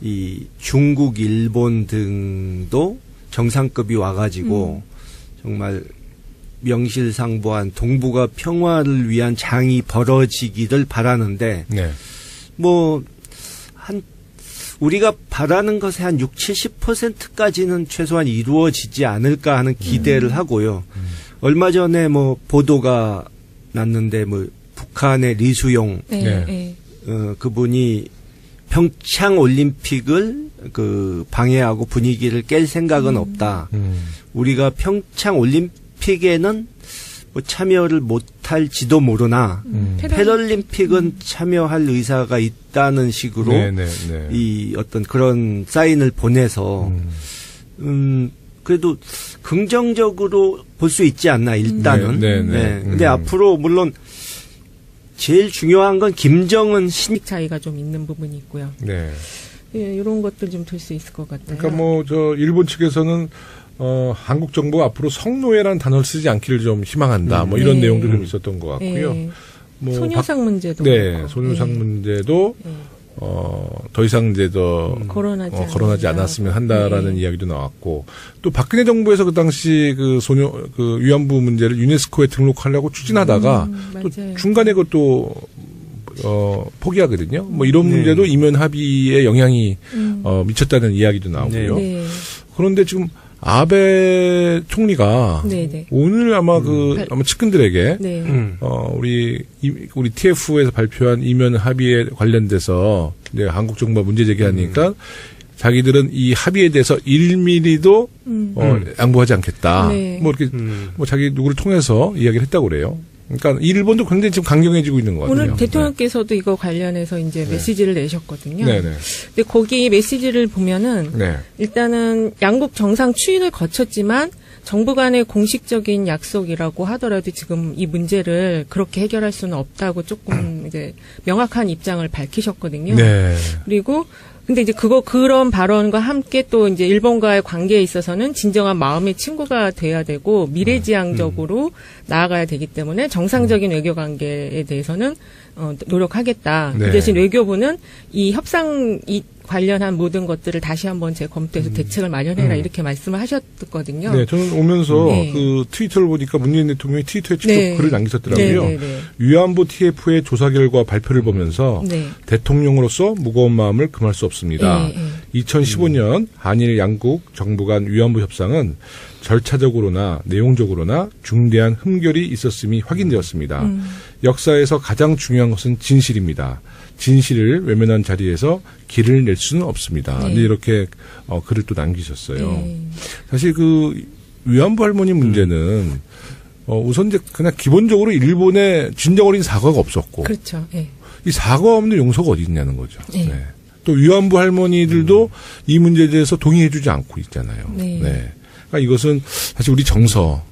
이 중국, 일본 등도 정상급이 와가지고 정말 명실상부한 동북아 평화를 위한 장이 벌어지기를 바라는데 네. 뭐 한 우리가 바라는 것의 한 60-70%까지는 최소한 이루어지지 않을까 하는 기대를 하고요. 얼마 전에 뭐 보도가 났는데 뭐 북한의 리수용 네. 네. 네. 그분이 평창 올림픽을 그 방해하고 분위기를 깰 생각은 없다. 우리가 평창 올림픽에는 뭐 참여를 못할지도 모르나 패럴림픽은 참여할 의사가 있다는 식으로 네. 네. 네. 이 어떤 그런 사인을 보내서 그래도 긍정적으로 볼 수 있지 않나 일단은. 네, 네. 근데 앞으로 물론 제일 중요한 건 김정은 신 차이가 좀 있는 부분이 있고요. 네. 예, 이런 것들 좀 될 수 있을 것 같아요. 그러니까 뭐 저 일본 측에서는 한국 정부가 앞으로 성노예라는 단어를 쓰지 않기를 좀 희망한다. 뭐 이런 네. 내용도 좀 있었던 것 같고요. 예. 뭐 소녀상 문제도 네, 그렇고. 소녀상 네. 문제도 네. 더 이상 이제 더 거론하지 않았으면 한다라는 네. 이야기도 나왔고, 또 박근혜 정부에서 그 당시 그 위안부 문제를 유네스코에 등록하려고 추진하다가 또 맞아요. 중간에 그것도 포기하거든요. 뭐 이런 네. 문제도 이면 합의에 영향이 미쳤다는 이야기도 나오고요. 네. 그런데 지금 아베 총리가 네, 네. 오늘 아마 아마 측근들에게 네. 우리 TF에서 발표한 이면 합의에 관련돼서 이제 한국 정부가 문제 제기하니까 자기들은 이 합의에 대해서 1mm도 양보하지 않겠다. 네. 뭐 이렇게 뭐 자기 누구를 통해서 이야기를 했다고 그래요. 그러니까 일본도 굉장히 지금 강경해지고 있는 것 같아요. 오늘 대통령께서도 이거 관련해서 이제 메시지를 내셨거든요. 네네. 근데 거기 메시지를 보면은 네. 일단은 양국 정상 추인을 거쳤지만 정부 간의 공식적인 약속이라고 하더라도 지금 이 문제를 그렇게 해결할 수는 없다고 조금 이제 명확한 입장을 밝히셨거든요. 네. 그리고 근데 이제 그런 발언과 함께 또 이제 일본과의 관계에 있어서는 진정한 마음의 친구가 돼야 되고 미래지향적으로 나아가야 되기 때문에 정상적인 외교 관계에 대해서는 노력하겠다. 네. 그 대신 외교부는 이 협상 관련한 모든 것들을 다시 한번 재검토해서 대책을 마련해라 이렇게 말씀을 하셨거든요. 네, 저는 오면서 네. 그 트위터를 보니까 문재인 대통령이 트위터에 직접 네. 글을 남기셨더라고요. 네, 네, 네. 위안부 TF의 조사 결과 발표를 보면서 네. 대통령으로서 무거운 마음을 금할 수 없습니다. 네, 2015년 한일 양국 정부 간 위안부 협상은 절차적으로나 내용적으로나 중대한 흠결이 있었음이 확인되었습니다. 역사에서 가장 중요한 것은 진실입니다. 진실을 외면한 자리에서 길을 낼 수는 없습니다. 네. 근데 이렇게 글을 또 남기셨어요. 네. 사실 그 위안부 할머니 문제는 우선 이제 그냥 기본적으로 일본에 진정 어린 사과가 없었고, 그렇죠. 네. 이 사과 없는 용서가 어디 있냐는 거죠. 네. 네. 또 위안부 할머니들도 이 문제에 대해서 동의해주지 않고 있잖아요. 네. 그러니까 이것은 사실 우리 정서,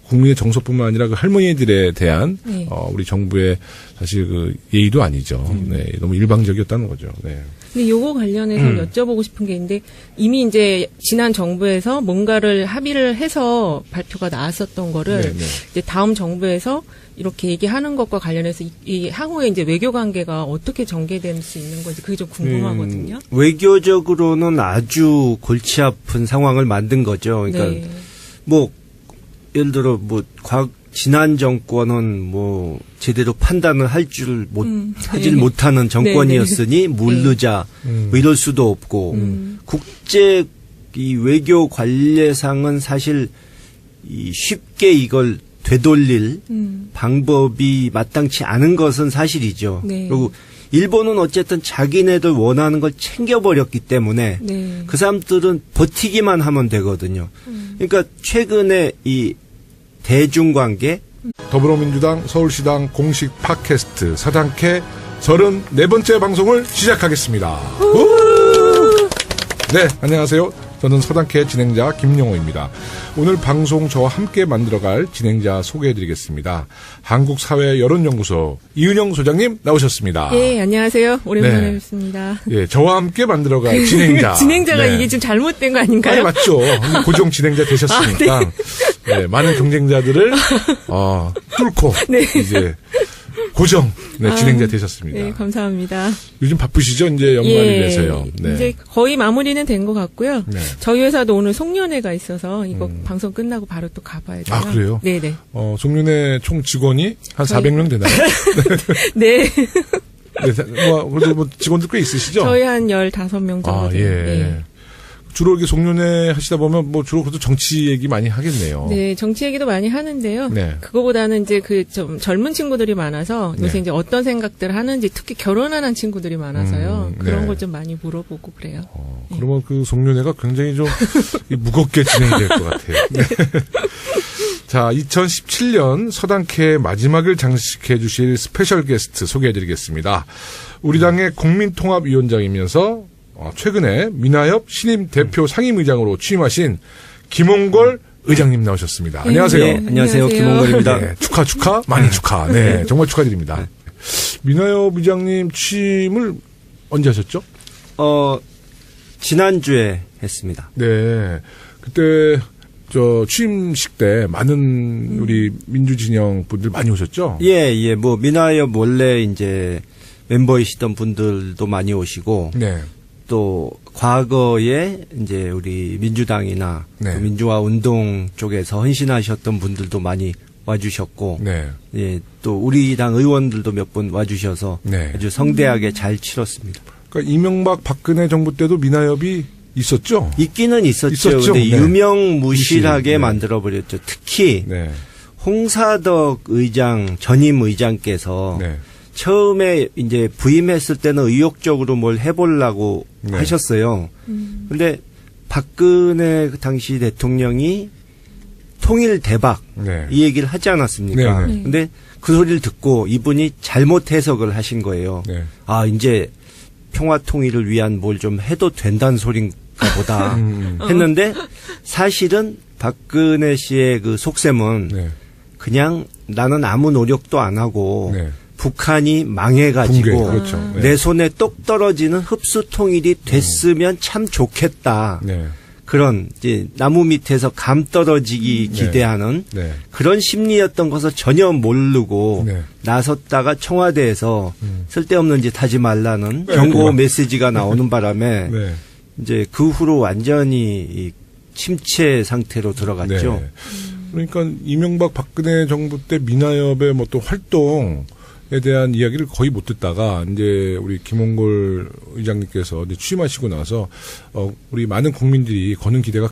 국민의 정서뿐만 아니라 그 할머니들에 대한 네. 우리 정부의 사실 그 예의도 아니죠. 네, 너무 일방적이었다는 거죠. 네. 근데 요거 관련해서 여쭤보고 싶은 게 있는데 이미 이제 지난 정부에서 뭔가를 합의를 해서 발표가 나왔었던 거를 네, 네. 이제 다음 정부에서 이렇게 얘기하는 것과 관련해서 이 향후에 이제 외교 관계가 어떻게 전개될 수 있는 건지 그게 좀 궁금하거든요. 외교적으로는 아주 골치 아픈 상황을 만든 거죠. 그러니까 네. 뭐 예를 들어 뭐 지난 정권은 뭐 제대로 판단을 할 줄 하질 네. 못하는 정권이었으니 모르자 뭐 이럴 수도 없고 국제 이 외교 관례상은 사실 쉽게 이걸 되돌릴 방법이 마땅치 않은 것은 사실이죠. 네. 그리고 일본은 어쨌든 자기네들 원하는 걸 챙겨버렸기 때문에 네. 그 사람들은 버티기만 하면 되거든요. 그러니까 최근에 이 대중관계 더불어민주당 서울시당 공식 팟캐스트 사당캐 34번째 방송을 시작하겠습니다. 네, 안녕하세요. 저는 서당캐 진행자 김용호입니다. 오늘 방송 저와 함께 만들어갈 진행자 소개해드리겠습니다. 한국사회여론연구소 이은영 소장님 나오셨습니다. 예, 안녕하세요. 오랜만에 네. 뵙습니다. 예, 저와 함께 만들어갈 진행자. 진행자가 네. 이게 좀 잘못된 거 아닌가요? 아니, 맞죠. 고정 진행자 되셨으니까. 네, 많은 경쟁자들을, 뚫고. 네. 이제, 고정, 진행자 되셨습니다. 네, 감사합니다. 요즘 바쁘시죠? 이제 연말이 돼서요. 네. 이제 거의 마무리는 된 것 같고요. 네. 저희 회사도 오늘 송년회가 있어서 이거 방송 끝나고 바로 또 가봐야 돼요. 아, 그래요? 네네. 송년회 총 직원이 한 저희- 400명 되나요? 네. 네, 그래도 뭐 직원들 꽤 있으시죠? 저희 한 15명 정도 아, 예. 돼요. 네. 주로 이렇게 송년회 하시다 보면 뭐 주로 그래도 정치 얘기 많이 하겠네요. 네, 정치 얘기도 많이 하는데요. 네. 그거보다는 이제 그 좀 젊은 친구들이 많아서 요새 네. 이제 어떤 생각들을 하는지 특히 결혼한 친구들이 많아서요. 그런 네. 걸 좀 많이 물어보고 그래요. 그러면 그 송년회가 굉장히 좀 무겁게 진행이 될 것 같아요. 네. 자, 2017년 서당캐의 마지막을 장식해 주실 스페셜 게스트 소개해드리겠습니다. 우리 당의 국민통합위원장이면서 최근에 민하협 신임 대표 상임의장으로 취임하신 김홍걸 의장님 나오셨습니다. 안녕하세요. 네, 안녕하세요. 김홍걸입니다. 네, 축하, 많이 축하. 네, 정말 축하드립니다. 민하협 의장님 취임을 언제 하셨죠? 지난주에 했습니다. 네, 그때 저 취임식 때 많은 우리 민주진영 분들 많이 오셨죠? 예. 뭐 민화협 원래 이제 멤버이시던 분들도 많이 오시고 네. 또 과거에 이제 우리 민주당이나 네. 또 민주화 운동 쪽에서 헌신하셨던 분들도 많이 와주셨고, 네. 예, 또 우리 당 의원들도 몇 분 와주셔서 네. 아주 성대하게 잘 치렀습니다. 그러니까 이명박 박근혜 정부 때도 민화협이 있었죠? 있기는 있었죠. 있었죠? 근데 네. 유명무실하게 네. 만들어버렸죠. 특히 네. 홍사덕 의장, 전임 의장께서 네. 처음에 이제 부임했을 때는 의욕적으로 뭘 해보려고 네. 하셨어요. 근데 박근혜 당시 대통령이 통일 대박 네. 이 얘기를 하지 않았습니까? 네, 네. 근데 그 소리를 듣고 이분이 잘못 해석을 하신 거예요. 네. 아, 이제 평화 통일을 위한 뭘 좀 해도 된다는 소린가 보다 했는데 사실은 박근혜 씨의 그 속셈은 네. 그냥 나는 아무 노력도 안 하고 네. 북한이 망해가지고 붕괴, 그렇죠. 네. 내 손에 똑 떨어지는 흡수 통일이 됐으면 참 좋겠다. 네. 그런 이제 나무 밑에서 감 떨어지기 네. 기대하는 네. 그런 심리였던 것을 전혀 모르고 네. 나섰다가 청와대에서 쓸데없는 짓 하지 말라는 네. 경고 메시지가 나오는 바람에 네. 이제 그 후로 완전히 이 침체 상태로 들어갔죠. 네. 그러니까 이명박 박근혜 정부 때 민화협의 뭐 또 활동에 대한 이야기를 거의 못 듣다가 이제 우리 김홍걸 의장님께서 이제 취임하시고 나서 우리 많은 국민들이 거는 기대가